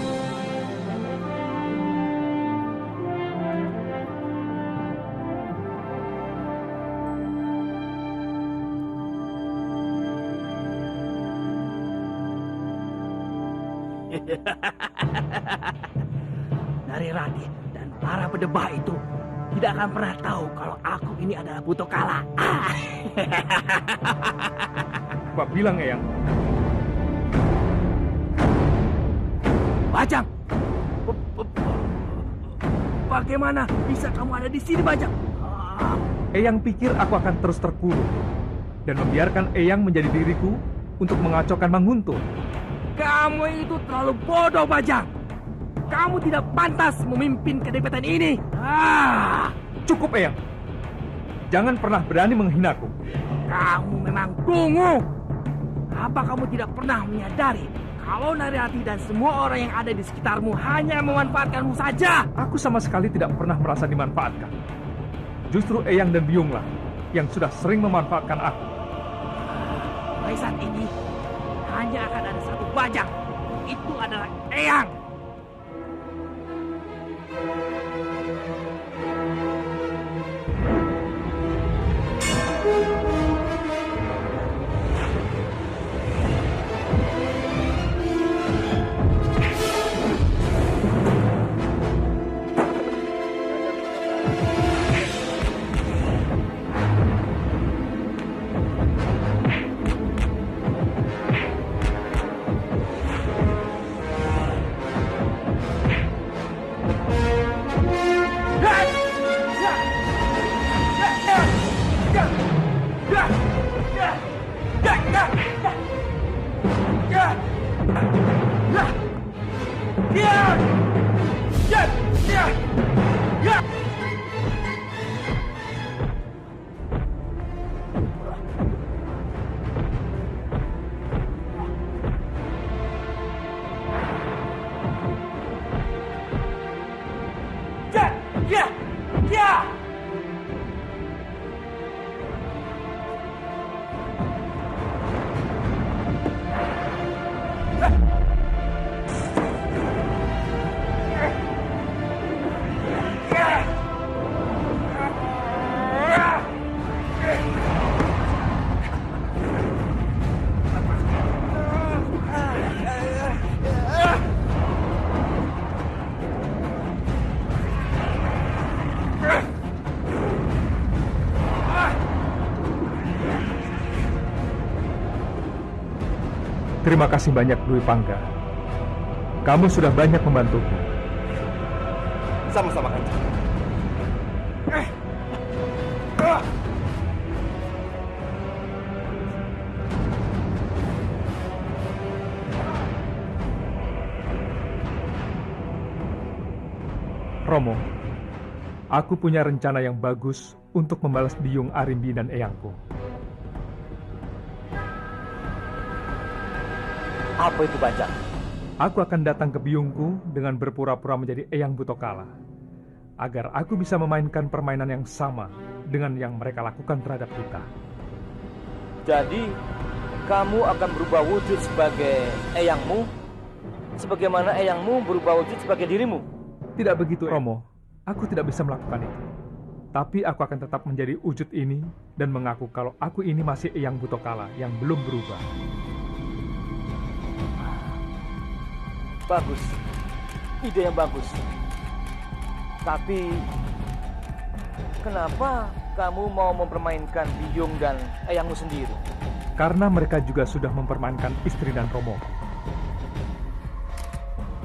Narirati dan para pedebah itu tidak akan pernah tahu kalau aku ini adalah Butokala. Pak bilang, Eyang. Bajang, bagaimana bisa kamu ada di sini, Bajang? Eyang pikir aku akan terus terkurung dan membiarkan Eyang menjadi diriku untuk mengacaukan Manguntur. Kamu itu terlalu bodoh, Bajang. Kamu tidak pantas memimpin kedebatan ini. Cukup, Eyang. Jangan pernah berani menghinaku. Kamu memang dungu. Apa kamu tidak pernah menyadari kalau Narirati dan semua orang yang ada di sekitarmu hanya memanfaatkanmu saja? Aku sama sekali tidak pernah merasa dimanfaatkan. Justru Eyang dan Biunglah yang sudah sering memanfaatkan aku. Mulai saat ini hanya akan ada satu Bajang. Itu adalah Eyang. Terima kasih banyak Dwi Pangga. Kamu sudah banyak membantuku. Sama-sama Kanjeng. Romo, aku punya rencana yang bagus untuk membalas biung Arimbi dan Eyangku. Apa itu Bajang? Aku akan datang ke biungku dengan berpura-pura menjadi Eyang Butokala, agar aku bisa memainkan permainan yang sama dengan yang mereka lakukan terhadap kita. Jadi, kamu akan berubah wujud sebagai Eyangmu, sebagaimana Eyangmu berubah wujud sebagai dirimu? Tidak begitu, Romo. Aku tidak bisa melakukan itu. Tapi aku akan tetap menjadi wujud ini dan mengaku kalau aku ini masih Eyang Butokala yang belum berubah. Bagus. Ide yang bagus. Tapi, kenapa kamu mau mempermainkan Biung dan Eyangmu sendiri? Karena mereka juga sudah mempermainkan istri dan Romo.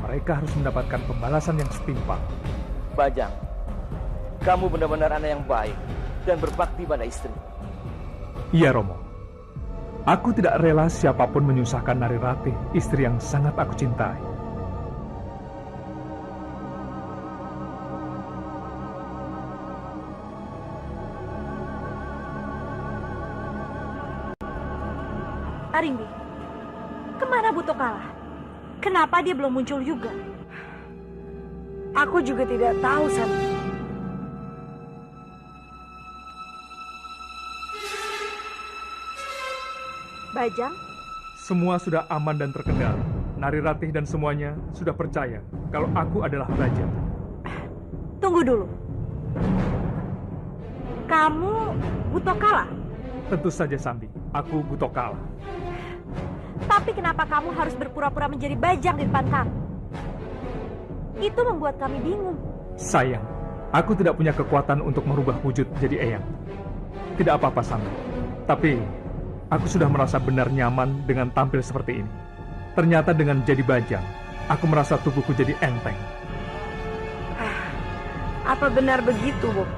Mereka harus mendapatkan pembalasan yang setimpal. Bajang, kamu benar-benar anak yang baik dan berbakti pada istri. Iya, Romo. Aku tidak rela siapapun menyusahkan Narirati, istri yang sangat aku cintai. Arimbi, kemana Butokala? Kenapa dia belum muncul juga? Aku juga tidak tahu, Santi. Bajang? Semua sudah aman dan terkendali. Nariratih dan semuanya sudah percaya kalau aku adalah raja. Tunggu dulu. Kamu Butokala? Tentu saja, Sambi. Aku Butokala. Tapi kenapa kamu harus berpura-pura menjadi bajang di depan kami? Itu membuat kami bingung. Sayang, aku tidak punya kekuatan untuk merubah wujud jadi Eyang. Tidak apa-apa, Sambi. Tapi, aku sudah merasa benar nyaman dengan tampil seperti ini. Ternyata dengan jadi bajang, aku merasa tubuhku jadi enteng. Apa benar begitu, Bob?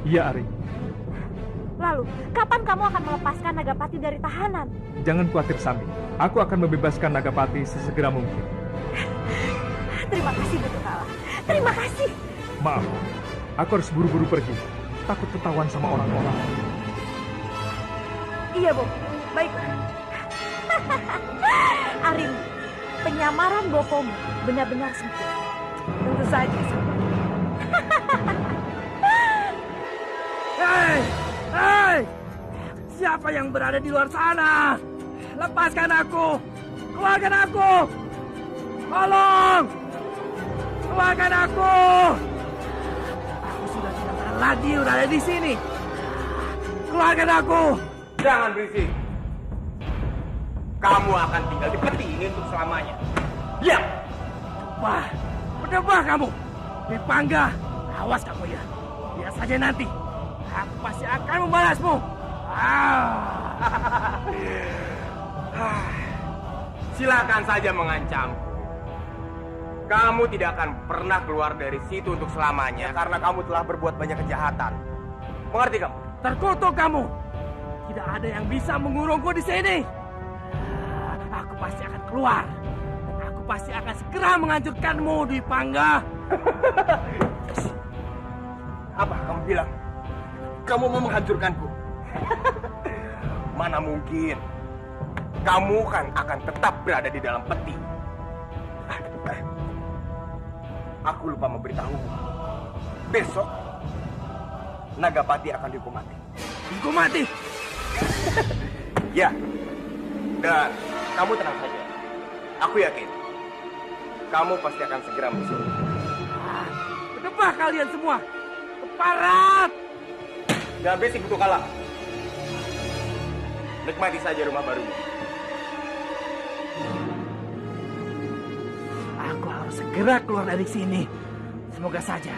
Iya, Ari. Lalu, kapan kamu akan melepaskan Nagapati dari tahanan? Jangan khawatir, Sambi. Aku akan membebaskan Nagapati sesegera mungkin. Terima kasih, Butokala. Terima kasih. Maaf, aku harus buru-buru pergi. Takut ketahuan sama orang-orang. Iya, Bob. Baiklah. Arim, penyamaran bopomu benar-benar sempurna. Tentu saja, Sambi. Hei! Hei! Siapa yang berada di luar sana? Lepaskan aku! Keluarkan aku! Tolong! Keluarkan aku! Aku sudah tidak tahan lagi berada di sini. Keluarkan aku! Jangan berisik. Kamu akan tinggal di peti ini untuk selamanya. Ya! Wah, berdebah kamu! Dipangga! Awas kamu ya! Lihat saja nanti. Aku pasti akan membalasmu. Silakan saja mengancam. Kamu tidak akan pernah keluar dari situ untuk selamanya karena kamu telah berbuat banyak kejahatan. Mengerti kamu? Terkutuk kamu. Tidak ada yang bisa mengurungku di sini. Aku pasti akan keluar. Aku pasti akan segera menghancurkanmu di Pangga. Apa kamu bilang? Kamu mau menghancurkanku? Mana mungkin. Kamu kan akan tetap berada di dalam peti. Aku lupa memberitahu. Besok Nagapati akan dihukum mati. Dihukum mati? Ya. Dan kamu tenang saja. Aku yakin kamu pasti akan segera menyusul. Berdebah kalian semua. Keparat. Jangan berisik untuk kalah. Nikmati saja rumah barumu. Aku harus segera keluar dari sini. Semoga saja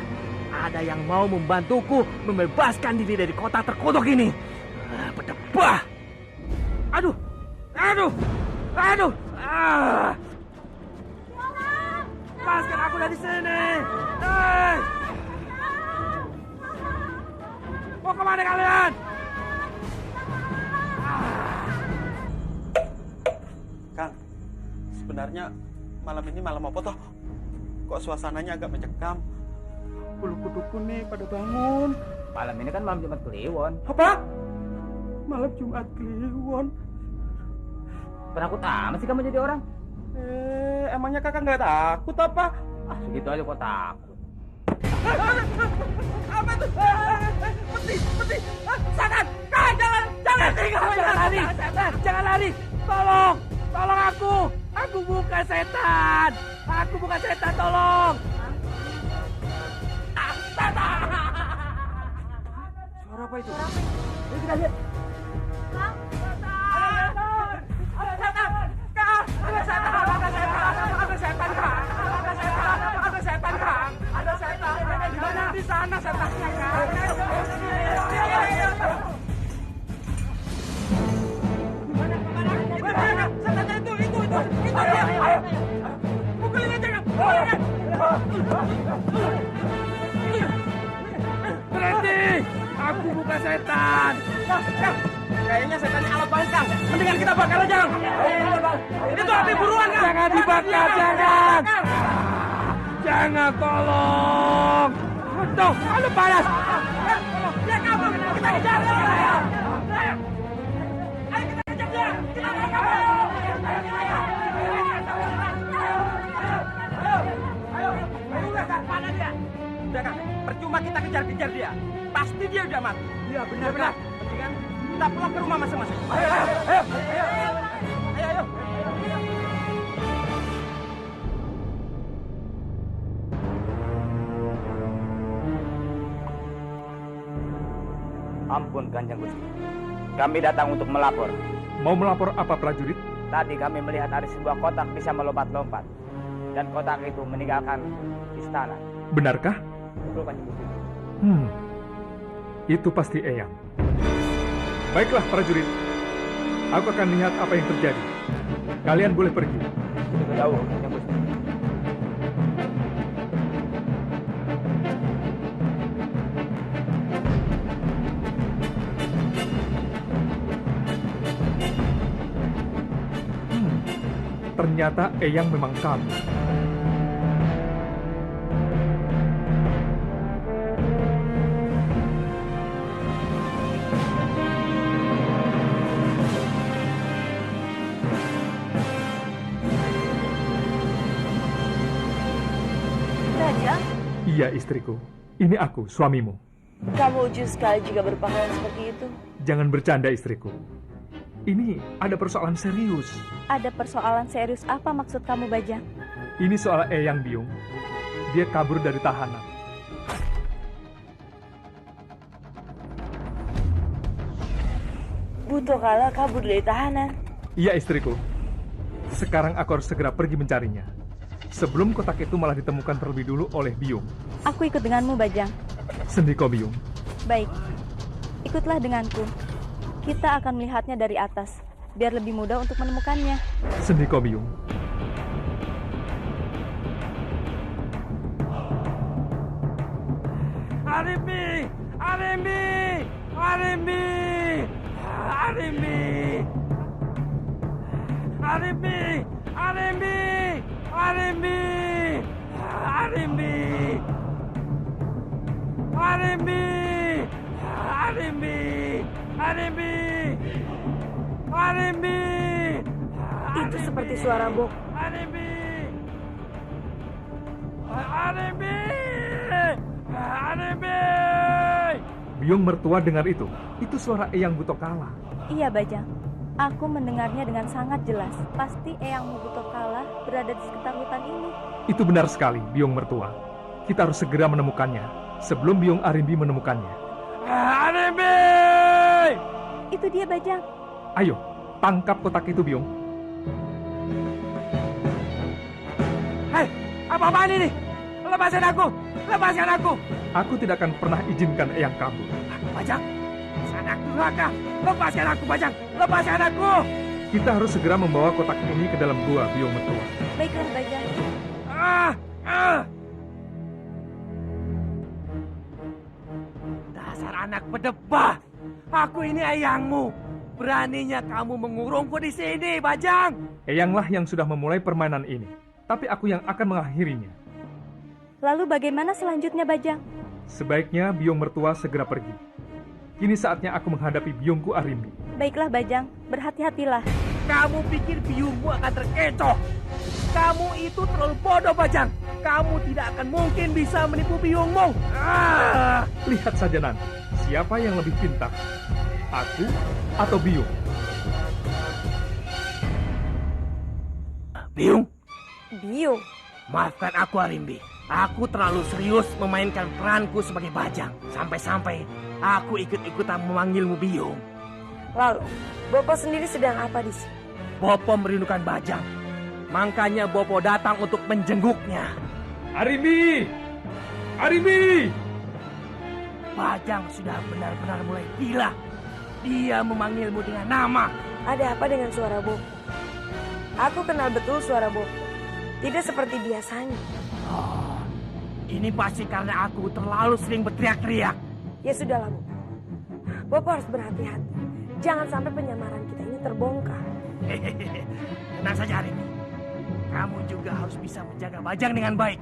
ada yang mau membantuku membebaskan diri dari kota terkutuk ini. Berdebah. Aduh. Lepaskan aku dari sini. Hei. Mau kemana kalian? Kang, sebenarnya malam ini malam apa toh? Kok suasananya agak mencekam? Bulu kuduku nih pada bangun. Malam ini kan malam Jumat Kliwon. Apa? Malam Jumat Kliwon. Penakut amat sih kamu jadi orang. Emangnya kakak nggak takut apa? Ah, segitu aja kok takut. Apa itu? Peti. Jangan tinggal. Jangan lari. Tolong aku. Aku bukan setan. Tolong. Suara apa itu? Ayo kita lihat. Ada setan. Di mana? Di sana setannya, Kang. Setannya itu dia. Pukulin aja, Kang. Berhenti. Aku bukan setan. Kayaknya setannya alat banget, Kang. Mendingan kita bakar aja, Kang. Itu api buruan, Kang. Jangan dibakar, jangan. Jangan, tolong. Tuh, aduh panas. Dia kabur, kita kejar dia. Ayo kita kejar dia. Kita kabur. Ayo, udah Kang, mana dia? Udah Kang, percuma kita kejar-kejar dia. Pasti dia udah mati. Iya, benar. Mendingan kita pulang ke rumah masing-masing. Ayo. Ampun Kanjeng Gusti. Kami datang untuk melapor. Mau melapor apa prajurit? Tadi kami melihat ada sebuah kotak bisa melompat-lompat. Dan kotak itu meninggalkan istana. Benarkah? Betul Kanjeng Gusti. Itu pasti Eyang. Baiklah prajurit. Aku akan lihat apa yang terjadi. Kalian boleh pergi. Jauh Kanjeng Gusti. Ternyata Eyang memang kamu. Raja, Iya istriku. Ini aku, suamimu. kamu ujung sekali jika berpakaian seperti itu. Jangan bercanda istriku. Ini ada persoalan serius. Ada persoalan serius apa maksud kamu, Bajang? Ini soal Eyang Biung. Dia kabur dari tahanan. Butokala kabur dari tahanan. Iya istriku. Sekarang aku harus segera pergi mencarinya. Sebelum kotak itu malah ditemukan terlebih dulu oleh Biung. Aku ikut denganmu, Bajang. Sendiko Biung. Baik, ikutlah denganku. Kita akan melihatnya dari atas, biar lebih mudah untuk menemukannya. Sendiko Biung. Arimbi! Arimbi! Arimbi! Arimbi! Arimbi! Arimbi! Arimbi! Itu seperti suara Bopo. Arimbi! Arimbi! Arimbi! Biung mertua dengar itu. Itu suara Eyang Butokala. Iya, Bajang. Aku mendengarnya dengan sangat jelas. Pasti Eyangmu Butokala berada di sekitar hutan ini. Itu benar sekali, Biung mertua. Kita harus segera menemukannya sebelum Biung Arimbi menemukannya. Arimbi! Itu dia, Bajang. Ayo, tangkap kotak itu, Biung. Hei, apa-apaan ini? Lepaskan aku! Lepaskan aku! Aku tidak akan pernah izinkan Eyang kabur. Bajang, sanak durhaka! Lepaskan aku, Bajang! Lepaskan aku! Kita harus segera membawa kotak ini ke dalam gua, Biung mertua. Baiklah, Bajang. Dasar anak berdebah! Aku ini ayangmu. Beraninya kamu mengurungku di sini, Bajang! Eyanglah yang sudah memulai permainan ini. Tapi aku yang akan mengakhirinya. Lalu bagaimana selanjutnya, Bajang? Sebaiknya Biung mertua segera pergi. Kini saatnya aku menghadapi Biungku Arimbi. Baiklah, Bajang. Berhati-hatilah. Kamu pikir biungmu akan terkecoh? Kamu itu terlalu bodoh, Bajang. Kamu tidak akan mungkin bisa menipu biungmu. Lihat saja nanti, siapa yang lebih pintar? Aku atau Biung? Biung? Biung? Maafkan aku, Arimbi. Aku terlalu serius memainkan peranku sebagai Bajang. Sampai-sampai aku ikut-ikutan memanggilmu Biung. Lalu, Bopo sendiri sedang apa di sini? Bopo merindukan Bajang. Makanya Bopo datang untuk menjenguknya. Arimbi! Arimbi! Bajang sudah benar-benar mulai gila. Dia memanggilmu dengan nama. Ada apa dengan suara Bopo? Aku kenal betul suara Bopo. Tidak seperti biasanya. Oh, ini pasti karena aku terlalu sering berteriak-teriak. Ya sudahlah, Bopo. Bopo harus berhati-hati. Jangan sampai penyamaran kita ini terbongkar. Tenang saja, Arimbi. Kamu juga harus bisa menjaga Bajang dengan baik.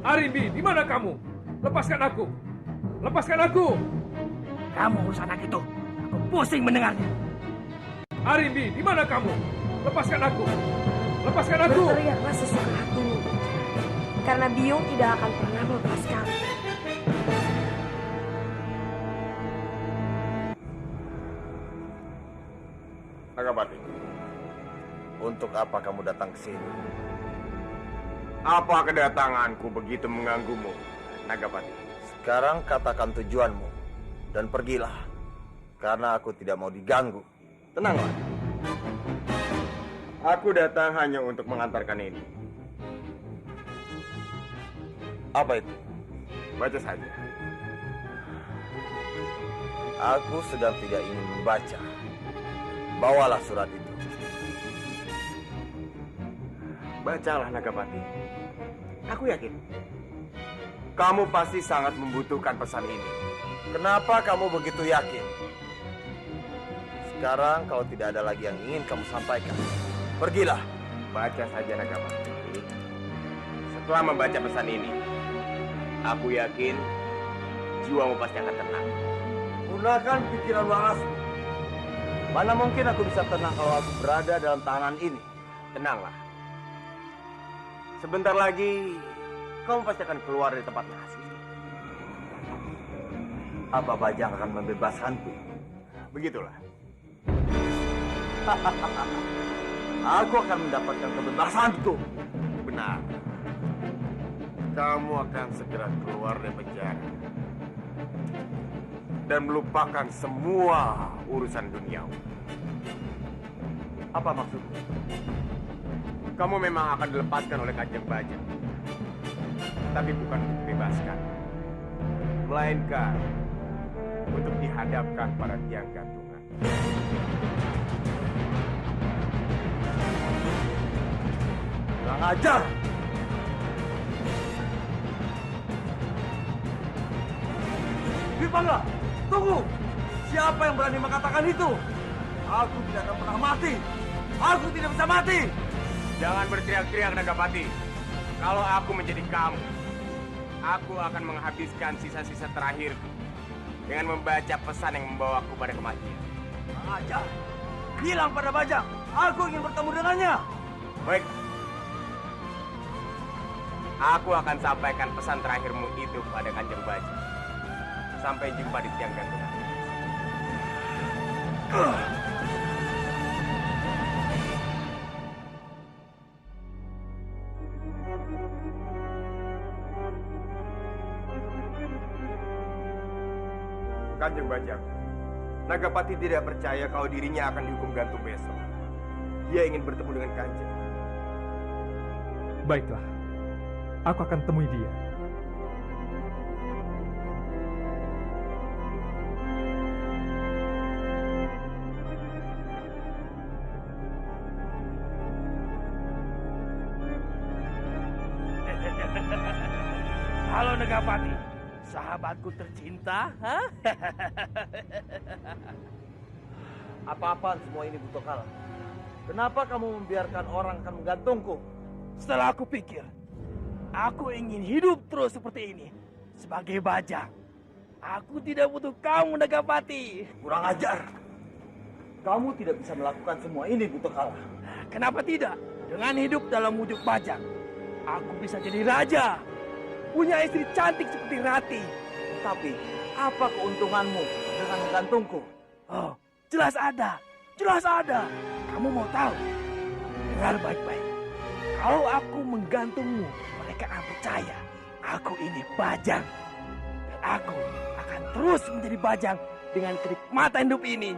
Arimbi, di mana kamu? Lepaskan aku. Lepaskan aku. Kamu urus anak itu. Aku pusing mendengarnya. Arimbi, di mana kamu? Lepaskan aku. Lepaskan aku. Berteriaklah sesuka hatimu. Karena Biung tidak akan pernah melepaskan. Nagapati, untuk apa kamu datang ke sini? Apa kedatanganku begitu mengganggumu, Nagapati? Sekarang katakan tujuanmu dan pergilah, karena aku tidak mau diganggu. Tenanglah. Aku datang hanya untuk mengantarkan ini. Apa itu? Baca saja. Aku sedang tidak ingin membaca. Bawalah surat itu. Bacalah, Nagapati. Aku yakin kamu pasti sangat membutuhkan pesan ini. Kenapa kamu begitu yakin? Sekarang kalau tidak ada lagi yang ingin kamu sampaikan, pergilah. Baca saja, Nagapati. Setelah membaca pesan ini, aku yakin jiwamu pasti akan tenang. Gunakan pikiran warasmu. Mana mungkin aku bisa tenang kalau aku berada dalam tahanan ini? Tenanglah. Sebentar lagi, kamu pasti akan keluar dari tempat nasi. Apa Bajang akan membebaskanku? Begitulah. Aku akan mendapatkan kebebasanku. Benar. Kamu akan segera keluar dari penjara. Dan melupakan semua urusan duniawi. Apa maksudmu? Kamu memang akan dilepaskan oleh Kanjeng Bajang. Tapi bukan untuk dibebaskan. Melainkan untuk dihadapkan pada tiang gantungan. Kurang ajar! Dipangga! Tunggu! Siapa yang berani mengatakan itu? Aku tidak akan pernah mati! Aku tidak bisa mati! Jangan berteriak-teriak, Nagapati. Kalau aku menjadi kamu, aku akan menghabiskan sisa-sisa terakhirku dengan membaca pesan yang membawaku pada kematian. Ajar, bilang pada Bajang, aku ingin bertemu dengannya. Baik. Aku akan sampaikan pesan terakhirmu itu pada Kanjeng Bajang. Sampai jumpa di tiang gantungan. Kanjeng Bajang, Nagapati tidak percaya kalau dirinya akan dihukum gantung besok. Dia ingin bertemu dengan Kanjeng. Baiklah, aku akan temui dia. Halo Nagapati, sahabatku tercinta. Apa-apaan semua ini, Butokala? Kenapa kamu membiarkan orang akan menggantungku? Setelah aku pikir, aku ingin hidup terus seperti ini. Sebagai Bajang, aku tidak butuh kamu, Nagapati. Kurang ajar. Kamu tidak bisa melakukan semua ini, Butokala. Kenapa tidak? Dengan hidup dalam wujud Bajang, aku bisa jadi raja. Punya istri cantik seperti Rati. Tapi, apa keuntunganmu dengan menggantungku? Oh, jelas ada. Jelas ada. Kamu mau tahu? Dengar baik-baik. Kalau aku menggantungmu, mereka akan percaya aku ini Bajang. Dan aku akan terus menjadi Bajang dengan kenikmatan hidup ini.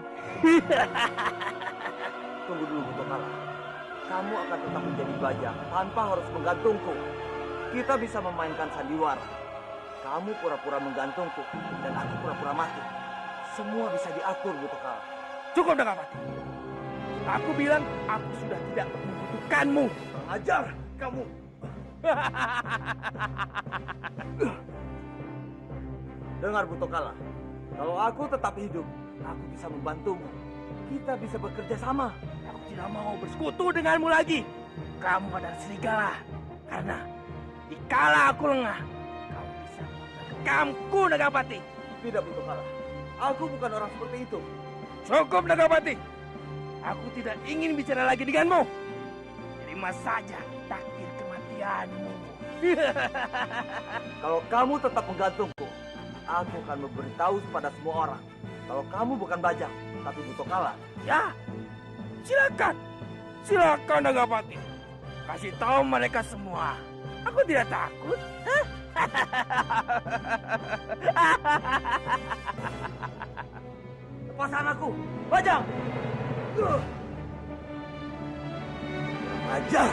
Tunggu dulu, Butokala. Kamu akan tetap menjadi Bajang tanpa harus menggantungku. Kita bisa memainkan sandiwara. Kamu pura-pura menggantungku dan aku pura-pura mati. Semua bisa diatur, Butokala. Cukup, Nagapati. Aku bilang aku sudah tidak membutuhkanmu. Kurang ajar kamu. Dengar, Butokala. Kalau aku tetap hidup, aku bisa membantumu. Kita bisa bekerja sama. Aku tidak mau bersekutu denganmu lagi. Kamu adalah serigala. Karena dikala aku lengah, kau bisa menekamku, Nagapati. Tidak, Butokala. Aku bukan orang seperti itu. Cukup, Nagapati. Aku tidak ingin bicara lagi denganmu. Terima saja takdir kematianmu. Kalau kamu tetap menggantungku, aku akan memberitahu kepada semua orang kalau kamu bukan Bajang, tapi Butokala. Ya, silakan. Silakan, Nagapati. Kasih tahu mereka semua. Aku tidak takut. Lepaskan aku, Bajang. Ajar.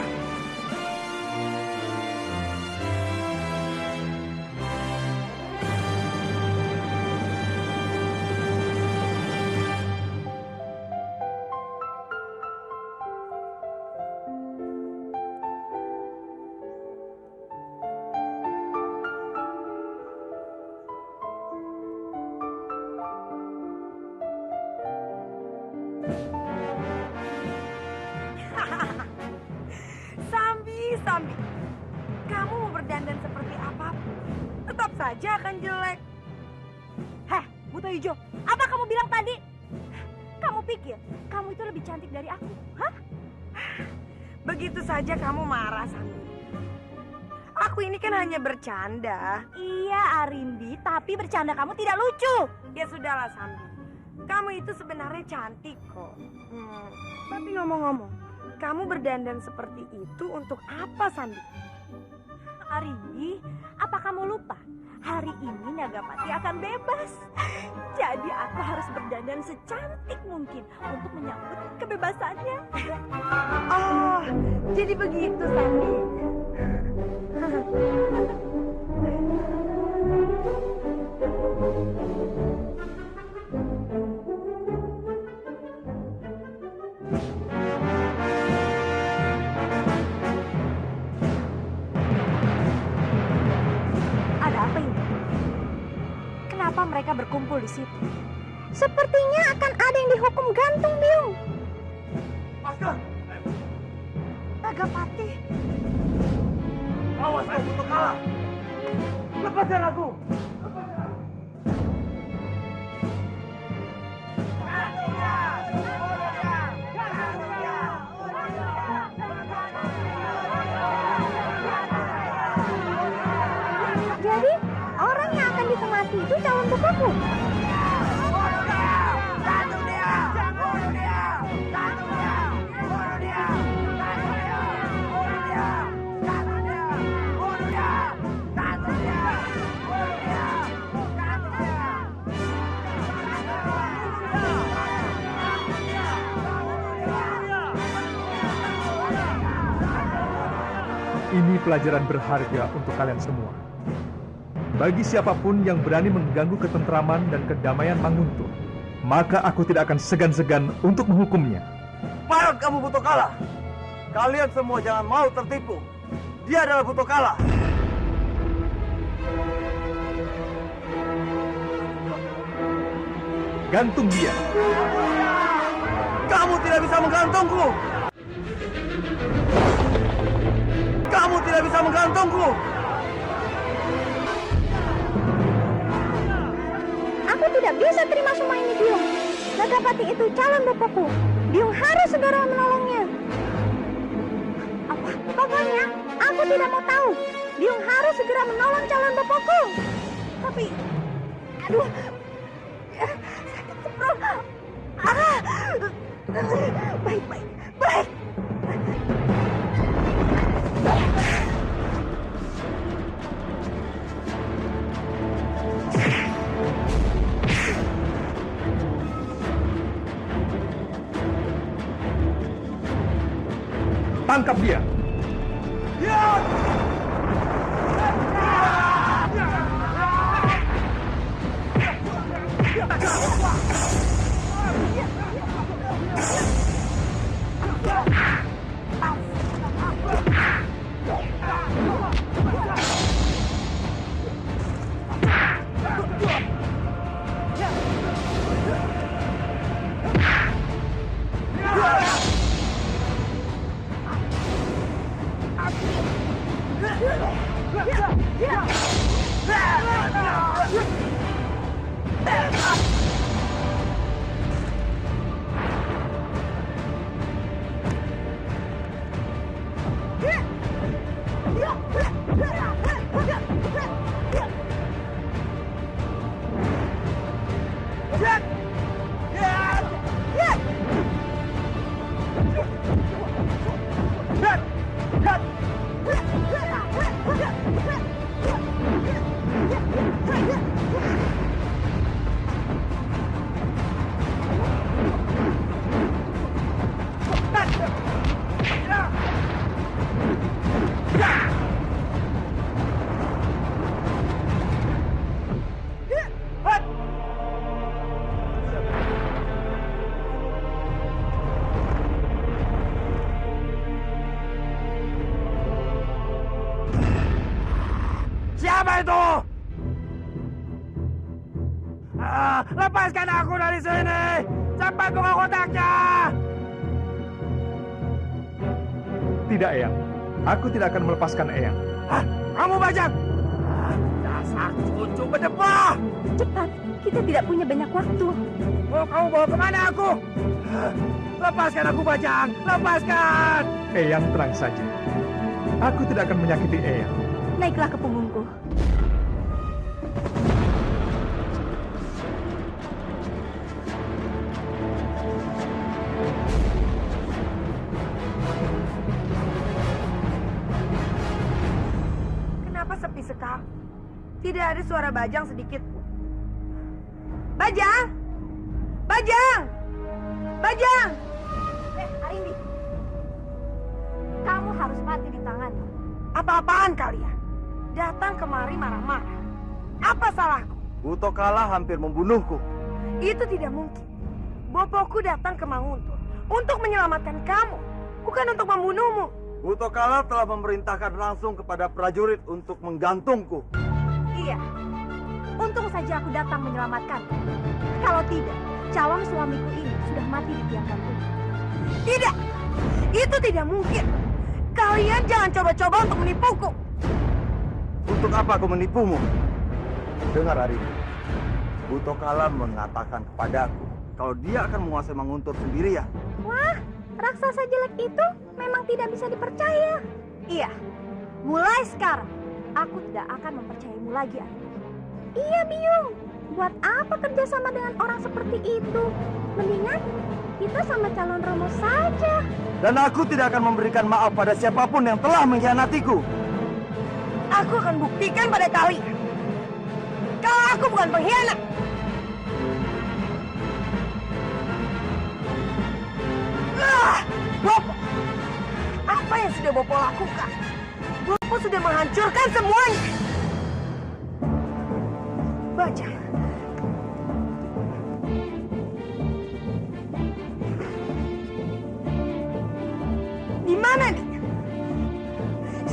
Sambi, kamu mau berdandan seperti apapun, tetap saja akan jelek. Heh, Buto Ijo, apa kamu bilang tadi? Kamu pikir kamu itu lebih cantik dari aku? Hah? Begitu saja kamu marah, Sambi. Aku ini kan hanya bercanda. Iya, Arindi, tapi bercanda kamu tidak lucu. Ya sudahlah, Sambi. Kamu itu sebenarnya cantik kok. Tapi ngomong-ngomong, kamu berdandan seperti itu untuk apa, Sandi? Arindi, apa kamu lupa? Hari ini Nagapati akan bebas. Jadi aku harus berdandan secantik mungkin untuk menyambut kebebasannya. Oh, jadi begitu, Sandi. Kenapa mereka berkumpul di situ? Sepertinya akan ada yang dihukum gantung, Biung. Masker! Nagapati. Awas kau Butokala. Lepaskan aku. Jadi, orang yang akan ditemati itu calon bopoku. Ini pelajaran berharga untuk kalian semua. Bagi siapapun yang berani mengganggu ketentraman dan kedamaian Manguntur, maka aku tidak akan segan-segan untuk menghukumnya. Parah kamu Butokala. Kalian semua jangan mau tertipu. Dia adalah Butokala. Gantung dia. Kamu tidak bisa menggantungku. Kamu tidak bisa menggantungku. Aku tidak bisa terima semua ini, Biung. Nagapati itu calon bopoku. Biung harus segera menolongnya. Apa? Pokoknya, aku tidak mau tahu. Biung harus segera menolong calon bopoku. Tapi, aduh, sakit seprot. Baik. Tangkap dia. Siapa itu? Lepaskan aku dari sini! Cepat buka kotaknya! Tidak, Eyang. Aku tidak akan melepaskan Eyang. Hah? Kamu Bajang? Dasar cucu berdebah! Cepat, kita tidak punya banyak waktu. Mau kamu bawa kemana aku? Lepaskan aku Bajang! Lepaskan! Eyang tenang saja. Aku tidak akan menyakiti Eyang. Naiklah ke punggungku. Kenapa sepi sekali? Tidak ada suara Bajang sedikit pun. Bajang! Bajang! Bajang! Arindi, kamu harus mati di tanganku. Apa-apaan kalian? Datang kemari marah-marah. Apa salahku? Butokala hampir membunuhku. Itu tidak mungkin. Bopoku datang ke Manguntur untuk menyelamatkan kamu, bukan untuk membunuhmu. Butokala telah memerintahkan langsung kepada prajurit untuk menggantungku. Iya, untung saja aku datang menyelamatkan. Kalau tidak, calon suamiku ini sudah mati di tiang gantung. Tidak, itu tidak mungkin. Kalian jangan coba-coba untuk menipuku. Untuk apa aku menipumu? Dengar Arimbi, Butokala mengatakan kepadaku kalau dia akan menguasai Manguntur sendirian. Wah, raksasa jelek itu memang tidak bisa dipercaya. Iya, mulai sekarang aku tidak akan mempercayaimu lagi, Arimbi. Iya, Biyung. Buat apa kerjasama dengan orang seperti itu? Mendingan kita sama calon Romo saja. Dan aku tidak akan memberikan maaf pada siapapun yang telah mengkhianatiku. Aku akan buktikan pada kalian kalau aku bukan pengkhianat. Bopo, apa yang sudah Bopo lakukan? Bopo sudah menghancurkan semuanya. Bajang, di mana dia?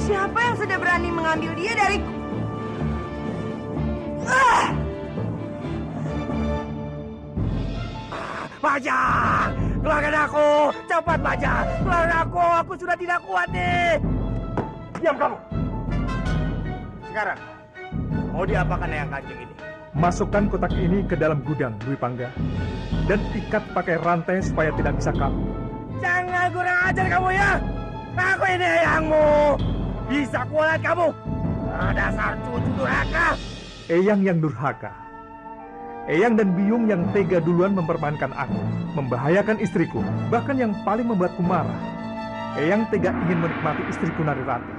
Siapa yang sudah berani mengambil dia dariku? Bajang, keluarkan aku! Cepat Bajang, keluarkan aku sudah tidak kuat nih! Diam kamu! Sekarang, mau diapakan yang kancing ini? Masukkan kotak ini ke dalam gudang, Dwi Pangga. Dan ikat pakai rantai supaya tidak bisa kabur. Jangan kurang ajar kamu ya! Aku ini ayahmu! Bisa kuat kamu! Dasar cucu durhaka! Eyang yang durhaka. Eyang dan Biyung yang tega duluan mempermainkan aku, membahayakan istriku, bahkan yang paling membuatku marah. Eyang tega ingin menikmati istriku Narirati.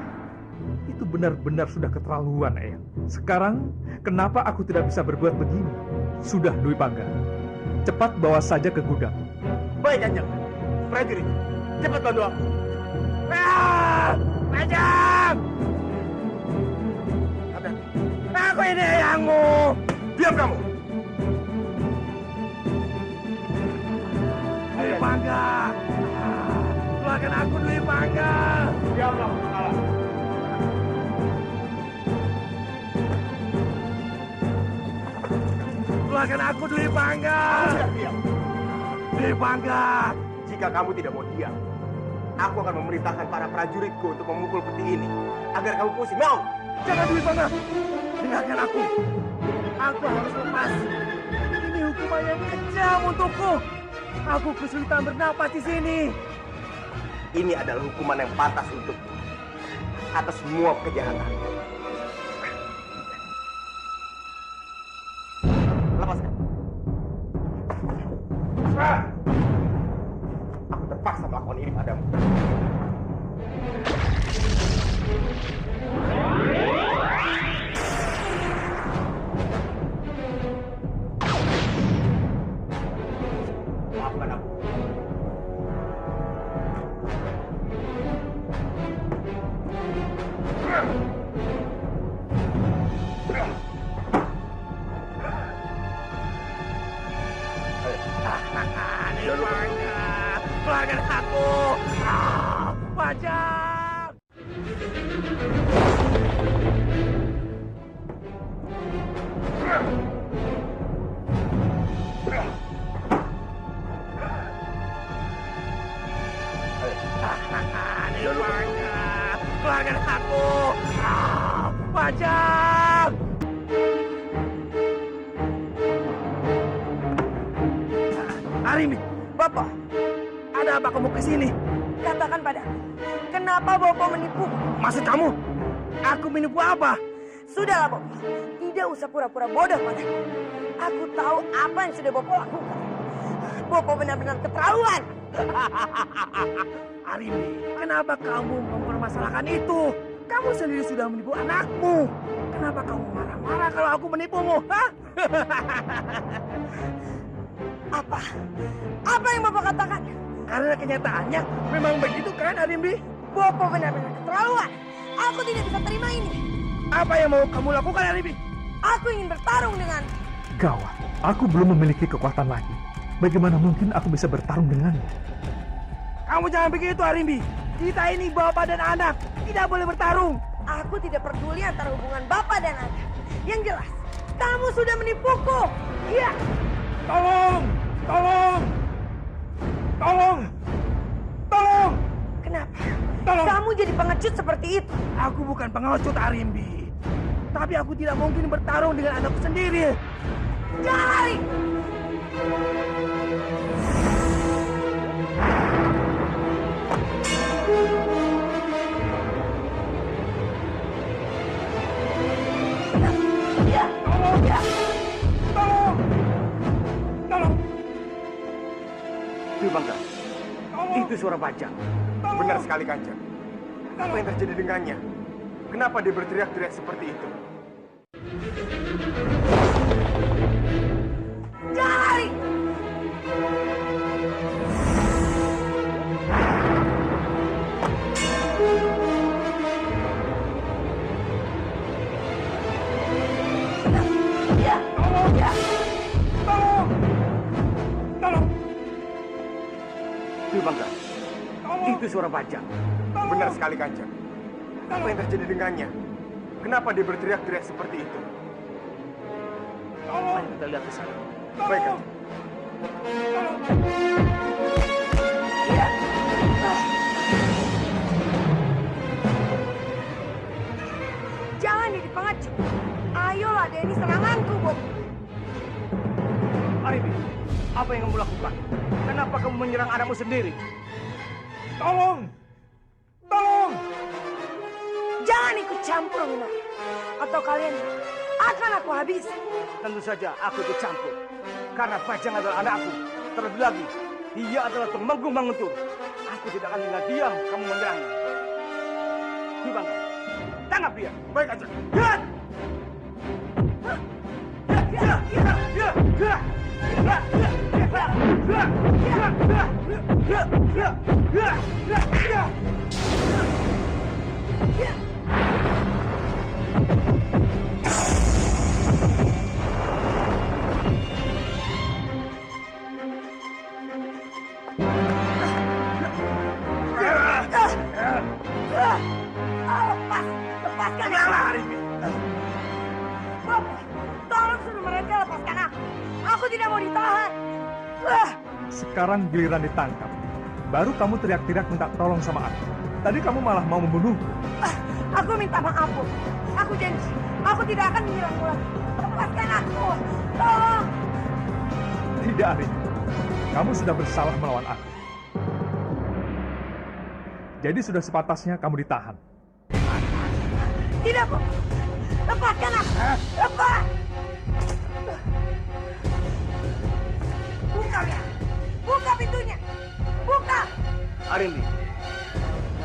Itu benar-benar sudah keterlaluan, Eyang. Sekarang, kenapa aku tidak bisa berbuat begini? Sudah, Dwi Pangga. Cepat bawa saja ke gudang. Baik, Kanjeng. Prajurit, cepat bantu aku. Bajang! Aku ini ayahmu! Diam kamu! Dwi Pangga! Keluarkan aku, Dwi Pangga! Diamlah, Butokala. Keluarkan aku, Dwi Pangga! Kamu tidak diam. Dwi Pangga! Jika kamu tidak mau diam, aku akan memerintahkan para prajuritku untuk memukul peti ini agar kamu pusing. Mau? Jangan, Dwi Pangga! Dengarkan aku. Aku harus lepas. Ini hukuman yang kejam untukku. Aku kesulitan bernapas di sini. Ini adalah hukuman yang pantas untukmu atas semua kejahatan. Lepaskan. Aku terpaksa melakukan ini padamu. Maafkan aku. Keluarkan aku! Bajang! Keluarkan aku! Bajang! Arimbi, Bopo, ada apa kamu ke sini? katakan padaku, kenapa Bopo menipu? Maksud kamu, aku menipu apa? Sudahlah, Bopo. Tidak usah pura-pura bodoh padaku. Aku tahu apa yang sudah Bopo lakukan. Bopo benar-benar keterlaluan. Arimbi, kenapa kamu mempermasalahkan itu? Kamu sendiri sudah menipu anakmu. Kenapa kamu marah-marah kalau aku menipumu? Hah? Apa? Apa yang Bopo katakan? Karena kenyataannya memang begitu kan, Arimbi? Bopo benar-benar keterlaluan. Aku tidak bisa terima ini. Apa yang mau kamu lakukan, Arimbi? Aku ingin bertarung dengan... Gawat, aku belum memiliki kekuatan lagi. Bagaimana mungkin aku bisa bertarung dengannya? Kamu jangan begitu, Arimbi. Kita ini bapak dan anak, tidak boleh bertarung. Aku tidak peduli antara hubungan bapak dan anak. Yang jelas, kamu sudah menipuku. Iya. Tolong! Tolong! Tolong! Tolong! Kenapa? Kamu jadi pengecut seperti itu. Aku bukan pengecut, Arimbi. Tapi aku tidak mungkin bertarung dengan anakku sendiri. Jangan lari! Dwi Bangga, itu suara Bajang. Benar sekali, Kanjeng. Apa yang terjadi dengannya? Kenapa dia berteriak-teriak seperti itu? Jangan lari! Dwi Bangga, itu suara Bajang. Benar sekali, Kanjeng. Apa yang terjadi dengannya? Kenapa dia berteriak-teriak seperti itu? Mari kita lihat ke sana. Baik, Kanjeng. Jangan jadi pengecut. Ayolah, Denny, seranganku, Bob. Arimbi, apa yang kamu lakukan? Kenapa kamu menyerang anakmu sendiri? Tolong! Tolong! Jangan ikut campur, Minor. Atau kalian akan aku habisi. Tentu saja aku ikut campur. Karena Bajang adalah anakku. Terlebih lagi, dia adalah Tumenggung Manguntur. Aku tidak akan tinggal diam kamu menyerangnya. Dwi Bangga, tangkap dia. Baik, Kanjeng. Lepaskan aku. Bob, tolong suruh mereka lepaskan aku. Aku tidak mau ditahan. Sekarang giliran ditangkap. Baru kamu teriak-teriak minta tolong sama aku. Tadi kamu malah mau membunuhku. Aku minta maaf, Bob. Aku janji, aku tidak akan menyerangmu lagi. Lepaskan aku. Tolong. Tidak, Arin. Kamu sudah bersalah melawan aku. Jadi sudah sepatasnya kamu ditahan. Tidak, Bob. Lepaskan aku. Lepas. Buka ya. Buka pintunya. Buka. Arimbi,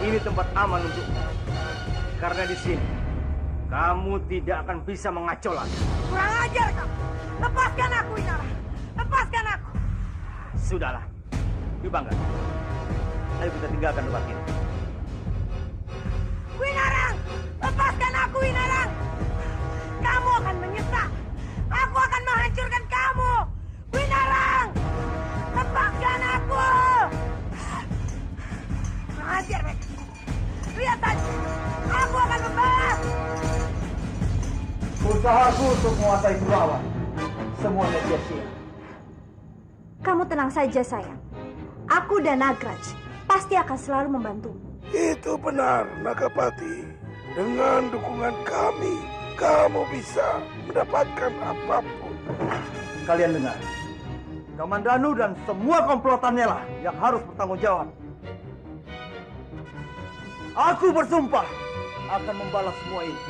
ini tempat aman untukmu. Karena di sini, kamu tidak akan bisa mengaco lagi. Kurang ajar kamu. Lepaskan aku, Inara. Lepaskan aku. Sudahlah, Dwi Bangga. Ayo kita tinggalkan tempat ini. Winarang, lepaskan aku, Winarang. Kamu akan menyesal. Aku akan menghancurkan kamu. Winarang, lepaskan aku. Mengajar mereka. Lihat saja, aku akan membalas. Usahaku untuk menguasai Kurawan semuanya sia-sia. Kamu tenang saja, sayang. Aku dan Nagraj pasti akan selalu membantumu. Itu benar, Nagapati. Dengan dukungan kami, kamu bisa mendapatkan apapun. Kalian dengar, Kamandanu dan semua komplotannya lah yang harus bertanggung jawab. Aku bersumpah akan membalas semua ini.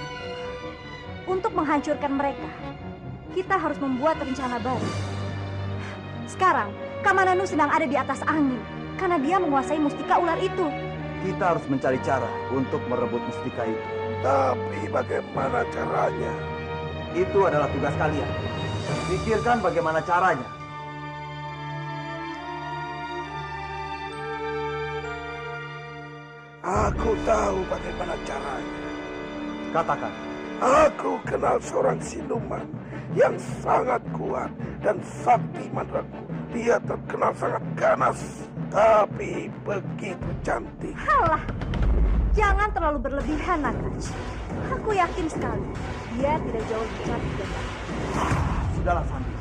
Untuk menghancurkan mereka, kita harus membuat rencana baru. Sekarang, Kamandanu sedang ada di atas angin karena dia menguasai mustika ular itu. Kita harus mencari cara untuk merebut mustika itu. Tapi bagaimana caranya? Itu adalah tugas kalian. Pikirkan bagaimana caranya. Aku tahu bagaimana caranya. Katakan. Aku kenal seorang siluman yang sangat kuat dan sakti mandraku. Dia terkenal sangat ganas, tapi begitu cantik. Halah, jangan terlalu berlebihan, Nagraj. Aku yakin sekali dia tidak jauh lebih cantik dari aku. Sudahlah, Sandi.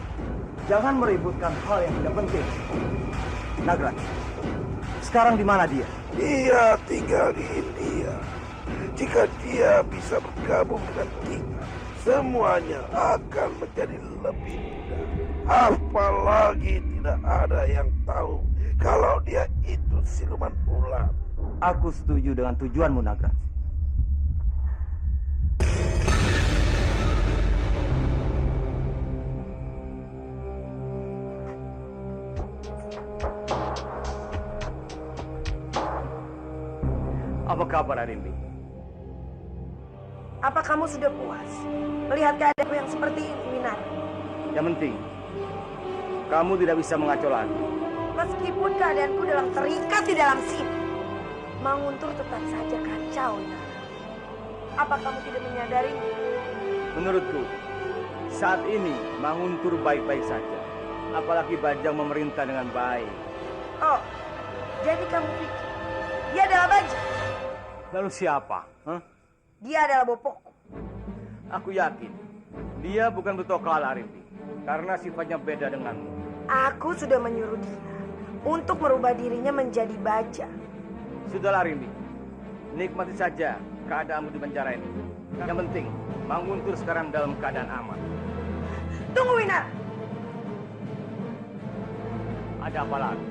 Jangan meributkan hal yang tidak penting. Nagraj, Sekarang di mana dia? Dia tinggal di India. Jika dia bisa bergabung dengan kita, semuanya akan menjadi lebih mudah. Apalagi tidak ada yang tahu kalau dia itu siluman ular. Aku setuju dengan tujuanmu, Nagraj. Apa kabar, Arimbi? Apa kamu sudah puas melihat keadaanku yang seperti ini, Winara? Yang penting, kamu tidak bisa mengaco lagi. Meskipun keadaanku dalam terikat di dalam sini, Manguntur tetap saja kacau, Winara. Apa kamu tidak menyadarinya? Menurutku, saat ini Manguntur baik-baik saja. Apalagi Bajang memerintah dengan baik. Oh, jadi kamu pikir dia adalah Bajang? Lalu siapa? Hah? Dia adalah Bopokku. Aku yakin dia bukan Butokala, Arimbi, karena sifatnya beda denganmu. Aku sudah menyuruh dia untuk merubah dirinya menjadi baja. Sudahlah, Arimbi, nikmati saja keadaanmu di penjara ini. Yang penting, Manguntur sekarang dalam keadaan aman. Tunggu, Winara. Ada apa lagi?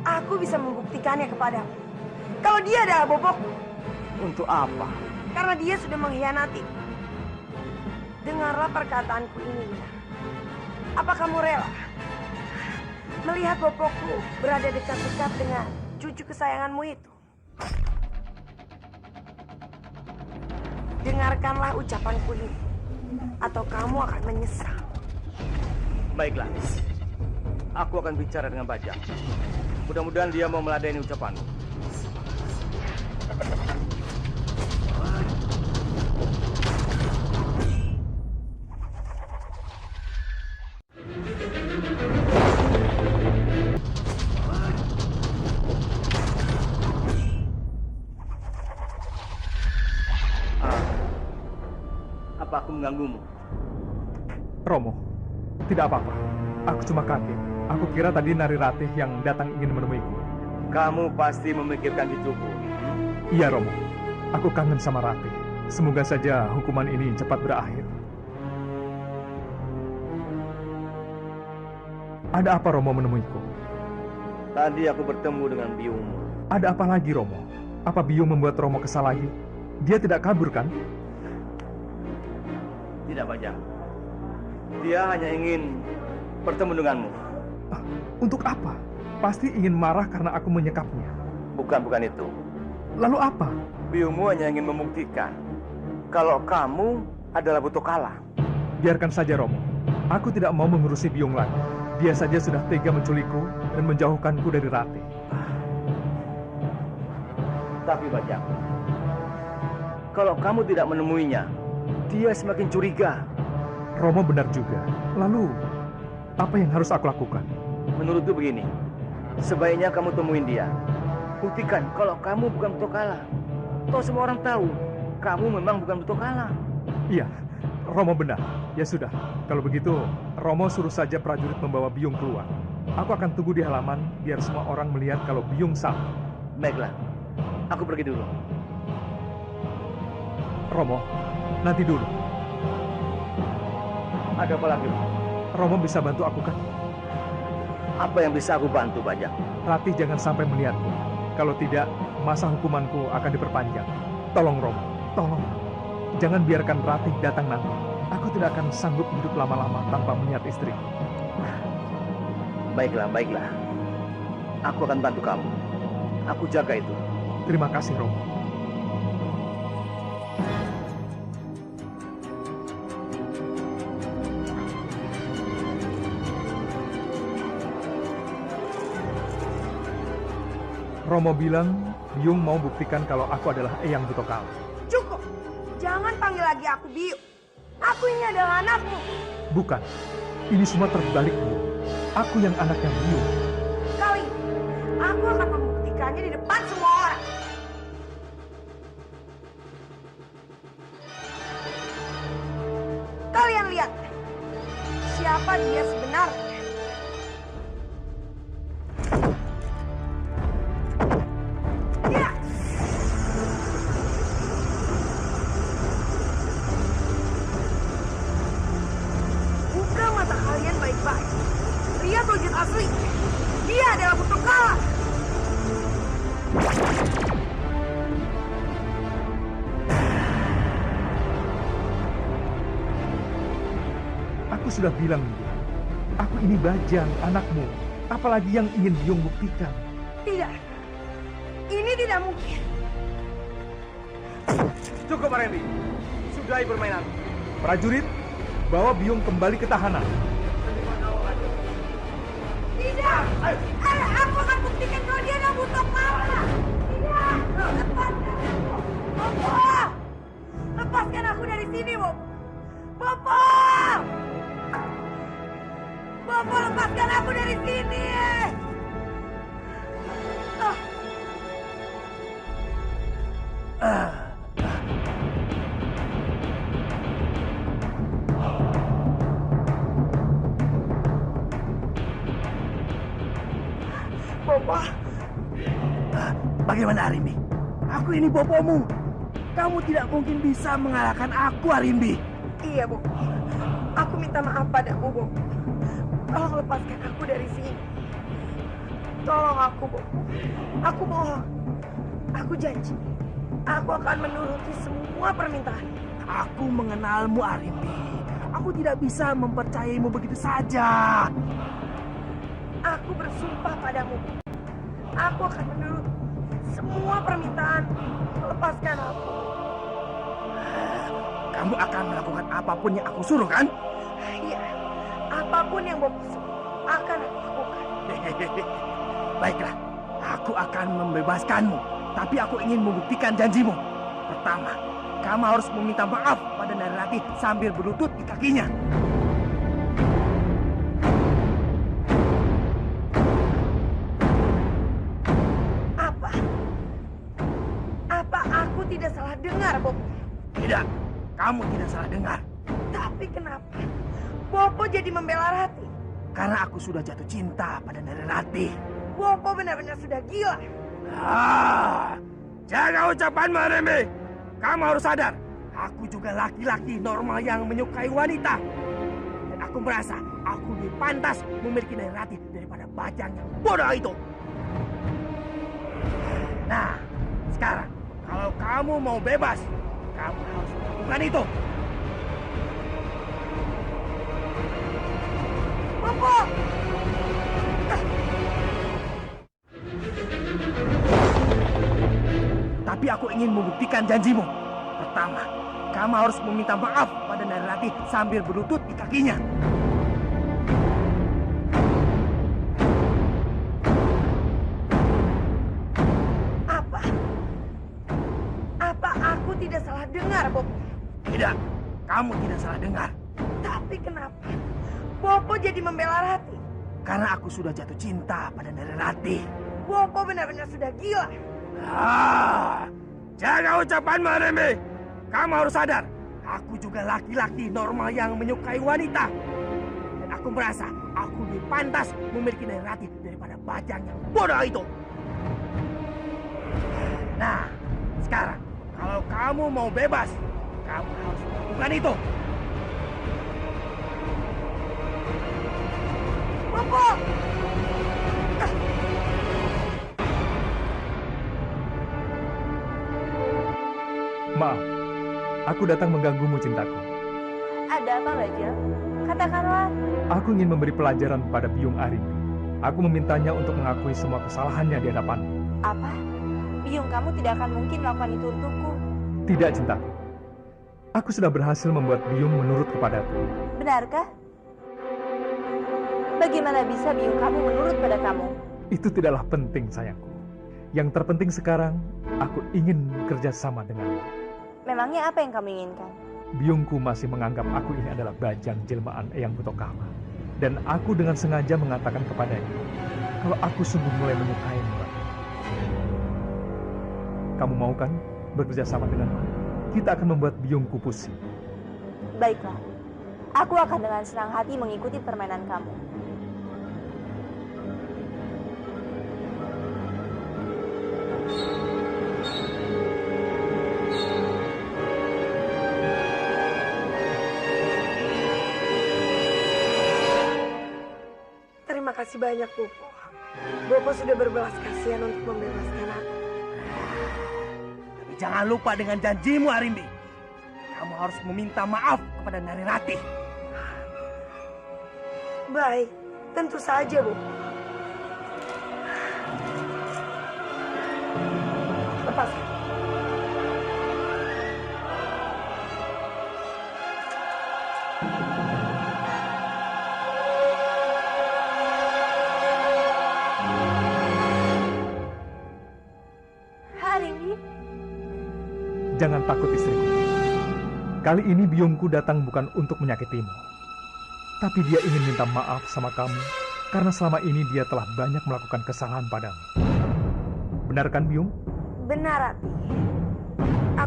Aku bisa membuktikannya kepadamu. Kalau dia adalah Bopokku. Untuk apa? Karena dia sudah mengkhianati. Dengarlah perkataanku ini, Winara. Apa kamu rela melihat Bopokku berada dekat-dekat dengan cucu kesayanganmu itu? Dengarkanlah ucapanku ini, atau kamu akan menyesal. Baiklah, aku akan bicara dengan Bajang. Mudah-mudahan dia mau meladeni ucapanmu. Apa aku mengganggumu? Romo, tidak apa-apa. Aku cuma kaget. Aku kira tadi Nari Ratih yang datang ingin menemuiku. Kamu pasti memikirkan cucuku. Iya, Romo. Aku kangen sama Ratih. Semoga saja hukuman ini cepat berakhir. Ada apa Romo menemuiku? Tadi aku bertemu dengan biungmu. Ada apa lagi, Romo? Apa Biung membuat Romo kesal lagi? Dia tidak kabur, kan? Tidak, Bajang. Dia hanya ingin bertemu denganmu. Untuk apa? Pasti ingin marah karena aku menyekapnya. Bukan itu. Lalu apa? Biungmu hanya ingin membuktikan kalau kamu adalah Butokala. Biarkan saja, Romo. Aku tidak mau mengurusi Biung lagi. Dia saja sudah tega menculikku dan menjauhkanku dari Ratih. Tapi Bajang, kalau kamu tidak menemuinya, dia semakin curiga. Romo benar juga. Lalu, apa yang harus aku lakukan? Menurutku begini, sebaiknya kamu temuin dia. Buktikan kalau kamu bukan Butokala. Toh semua orang tahu, kamu memang bukan Butokala. Iya, Romo benar. Ya sudah, kalau begitu, Romo suruh saja prajurit membawa Biung keluar. Aku akan tunggu di halaman, biar semua orang melihat kalau Biung salah. Baiklah, aku pergi dulu. Romo, nanti dulu. Ada apa lagi? Romo bisa bantu aku, kan? Apa yang bisa aku bantu, Bajang? Ratih jangan sampai melihatku. Kalau tidak, masa hukumanku akan diperpanjang. Tolong, Romo. Tolong. Jangan biarkan Ratih datang nanti. Aku tidak akan sanggup hidup lama-lama tanpa melihat istri. Baiklah. Aku akan bantu kamu. Aku jaga itu. Terima kasih, Romo. Romo bilang, Biung mau buktikan kalau aku adalah Eyang Butokala. Cukup. Jangan panggil lagi aku Biung. Aku ini adalah anakmu. Bukan. Ini semua terbalik, Biung. Aku yang anaknya Biung. Kali ini, aku akan membuktikannya di depan semua orang. Kalian lihat. Siapa dia sebenarnya? asli. Dia adalah Butokala. Aku sudah bilang, Biung. Aku ini Bajang, anakmu. Apalagi yang ingin Biung buktikan? Tidak. Ini tidak mungkin. Cukup, Arimbi. Sudahi permainan. Prajurit, bawa Biung kembali ke tahanan. Tidak. Aku akan buktikan kalau dia adalah Butokala. Tidak. Lepaskan aku. Bopo. Lepaskan aku dari sini, Bopo. Bopo. Bopo, lepaskan aku dari sini. Bopo. Bagaimana, Arimbi? Aku ini bopomu. Kamu tidak mungkin bisa mengalahkan aku, Arimbi. Iya, Bopo. Aku minta maaf padamu, Bopo. Tolong lepaskan aku dari sini. Tolong aku, Bopo. Aku mohon. Aku janji. Aku akan menuruti semua permintaan. Aku mengenalmu, Arimbi. Aku tidak bisa mempercayaimu begitu saja. Aku bersumpah padamu. Aku akan menurut semua permintaan. Lepaskan aku. Kamu akan melakukan apapun yang aku suruh, kan? Iya. Apapun yang Bopo suruh akan aku lakukan. Baiklah. Aku akan membebaskanmu. Tapi aku ingin membuktikan janjimu. Pertama, kamu harus meminta maaf pada Narirati sambil berlutut di kakinya. Apa aku tidak salah dengar, Bopo? Tidak, kamu tidak salah dengar. Tapi kenapa Bopo jadi membela Rati? Karena aku sudah jatuh cinta pada Narirati. Bopo benar-benar sudah gila. Jaga ucapanmu, Arimbi. Kamu harus sadar, aku juga laki-laki normal yang menyukai wanita. Dan aku merasa aku lebih pantas memiliki Narirati daripada Bajang yang bodoh itu. Nah, sekarang kalau kamu mau bebas, kamu harus melakukan itu. Bopo! Tapi aku ingin membuktikan janjimu. Pertama, kamu harus meminta maaf pada Narirati sambil berlutut di kakinya. Apa aku tidak salah dengar, Bopo? Tidak, kamu tidak salah dengar. Tapi kenapa Bopo jadi membela Rati? Karena aku sudah jatuh cinta pada Narirati. Bopo benar-benar sudah gila. Jaga ucapanmu, Arimbi. Kamu harus sadar, aku juga laki-laki normal yang menyukai wanita. Dan aku merasa aku lebih pantas memiliki Narirati daripada Bajang yang bodoh itu. Nah, sekarang kalau kamu mau bebas, kamu harus melakukan itu. Bopo! Maaf, aku datang mengganggumu, cintaku. Ada apa, Bajang? Katakanlah. Aku ingin memberi pelajaran pada Biung Arimbi. Aku memintanya untuk mengakui semua kesalahannya di hadapanmu. Apa? Biung, kamu tidak akan mungkin melakukan itu untukku. Tidak, cintaku. Aku sudah berhasil membuat Biung menurut kepadaku. Benarkah? Bagaimana bisa Biung kamu menurut pada kamu? Itu tidaklah penting, sayangku. Yang terpenting sekarang, aku ingin bekerja sama denganmu. Memangnya apa yang kamu inginkan? Biungku masih menganggap aku ini adalah Bajang jelmaan Eyang Butokala. Dan aku dengan sengaja mengatakan kepadanya kalau aku sungguh mulai menyukaimu. Kamu mau kan bekerja sama denganku? Kita akan membuat Biungku pusing. Baiklah, aku akan dengan senang hati mengikuti permainan kamu. Terima Terima kasih banyak, Bopo. Bopo sudah berbelas kasihan untuk membebaskan aku. Tapi jangan lupa dengan janjimu, Arimbi. Kamu harus meminta maaf kepada Nari Ratih. Baik, tentu saja, Bopo. Lepaskan. Jangan takut istriku. Kali ini biungku datang bukan untuk menyakitimu. Tapi dia ingin minta maaf sama kamu karena selama ini dia telah banyak melakukan kesalahan padamu. Benar kan, Biung? Benar, Rati.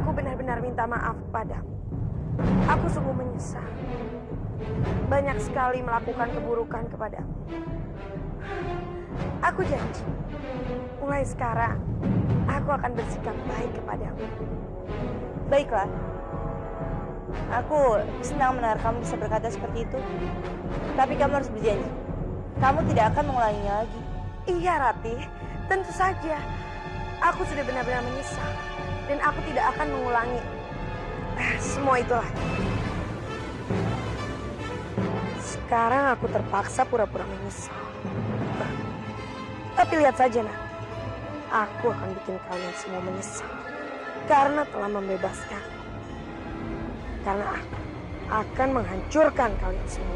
Aku benar-benar minta maaf padamu. Aku sungguh menyesal. Banyak sekali melakukan keburukan kepadamu. Aku janji, mulai sekarang aku akan bersikap baik kepadamu. Baiklah. Aku senang mendengar kamu bisa berkata seperti itu. Tapi kamu harus berjanji, kamu tidak akan mengulanginya lagi. Iya, Rati. Tentu saja. Aku sudah benar-benar menyesal. Dan aku tidak akan mengulangi semua itu lagi. Sekarang aku terpaksa pura-pura menyesal. Tapi lihat saja nanti. Aku akan bikin kalian semua menyesal. Karena telah membebaskan. Karena aku akan menghancurkan kalian semua.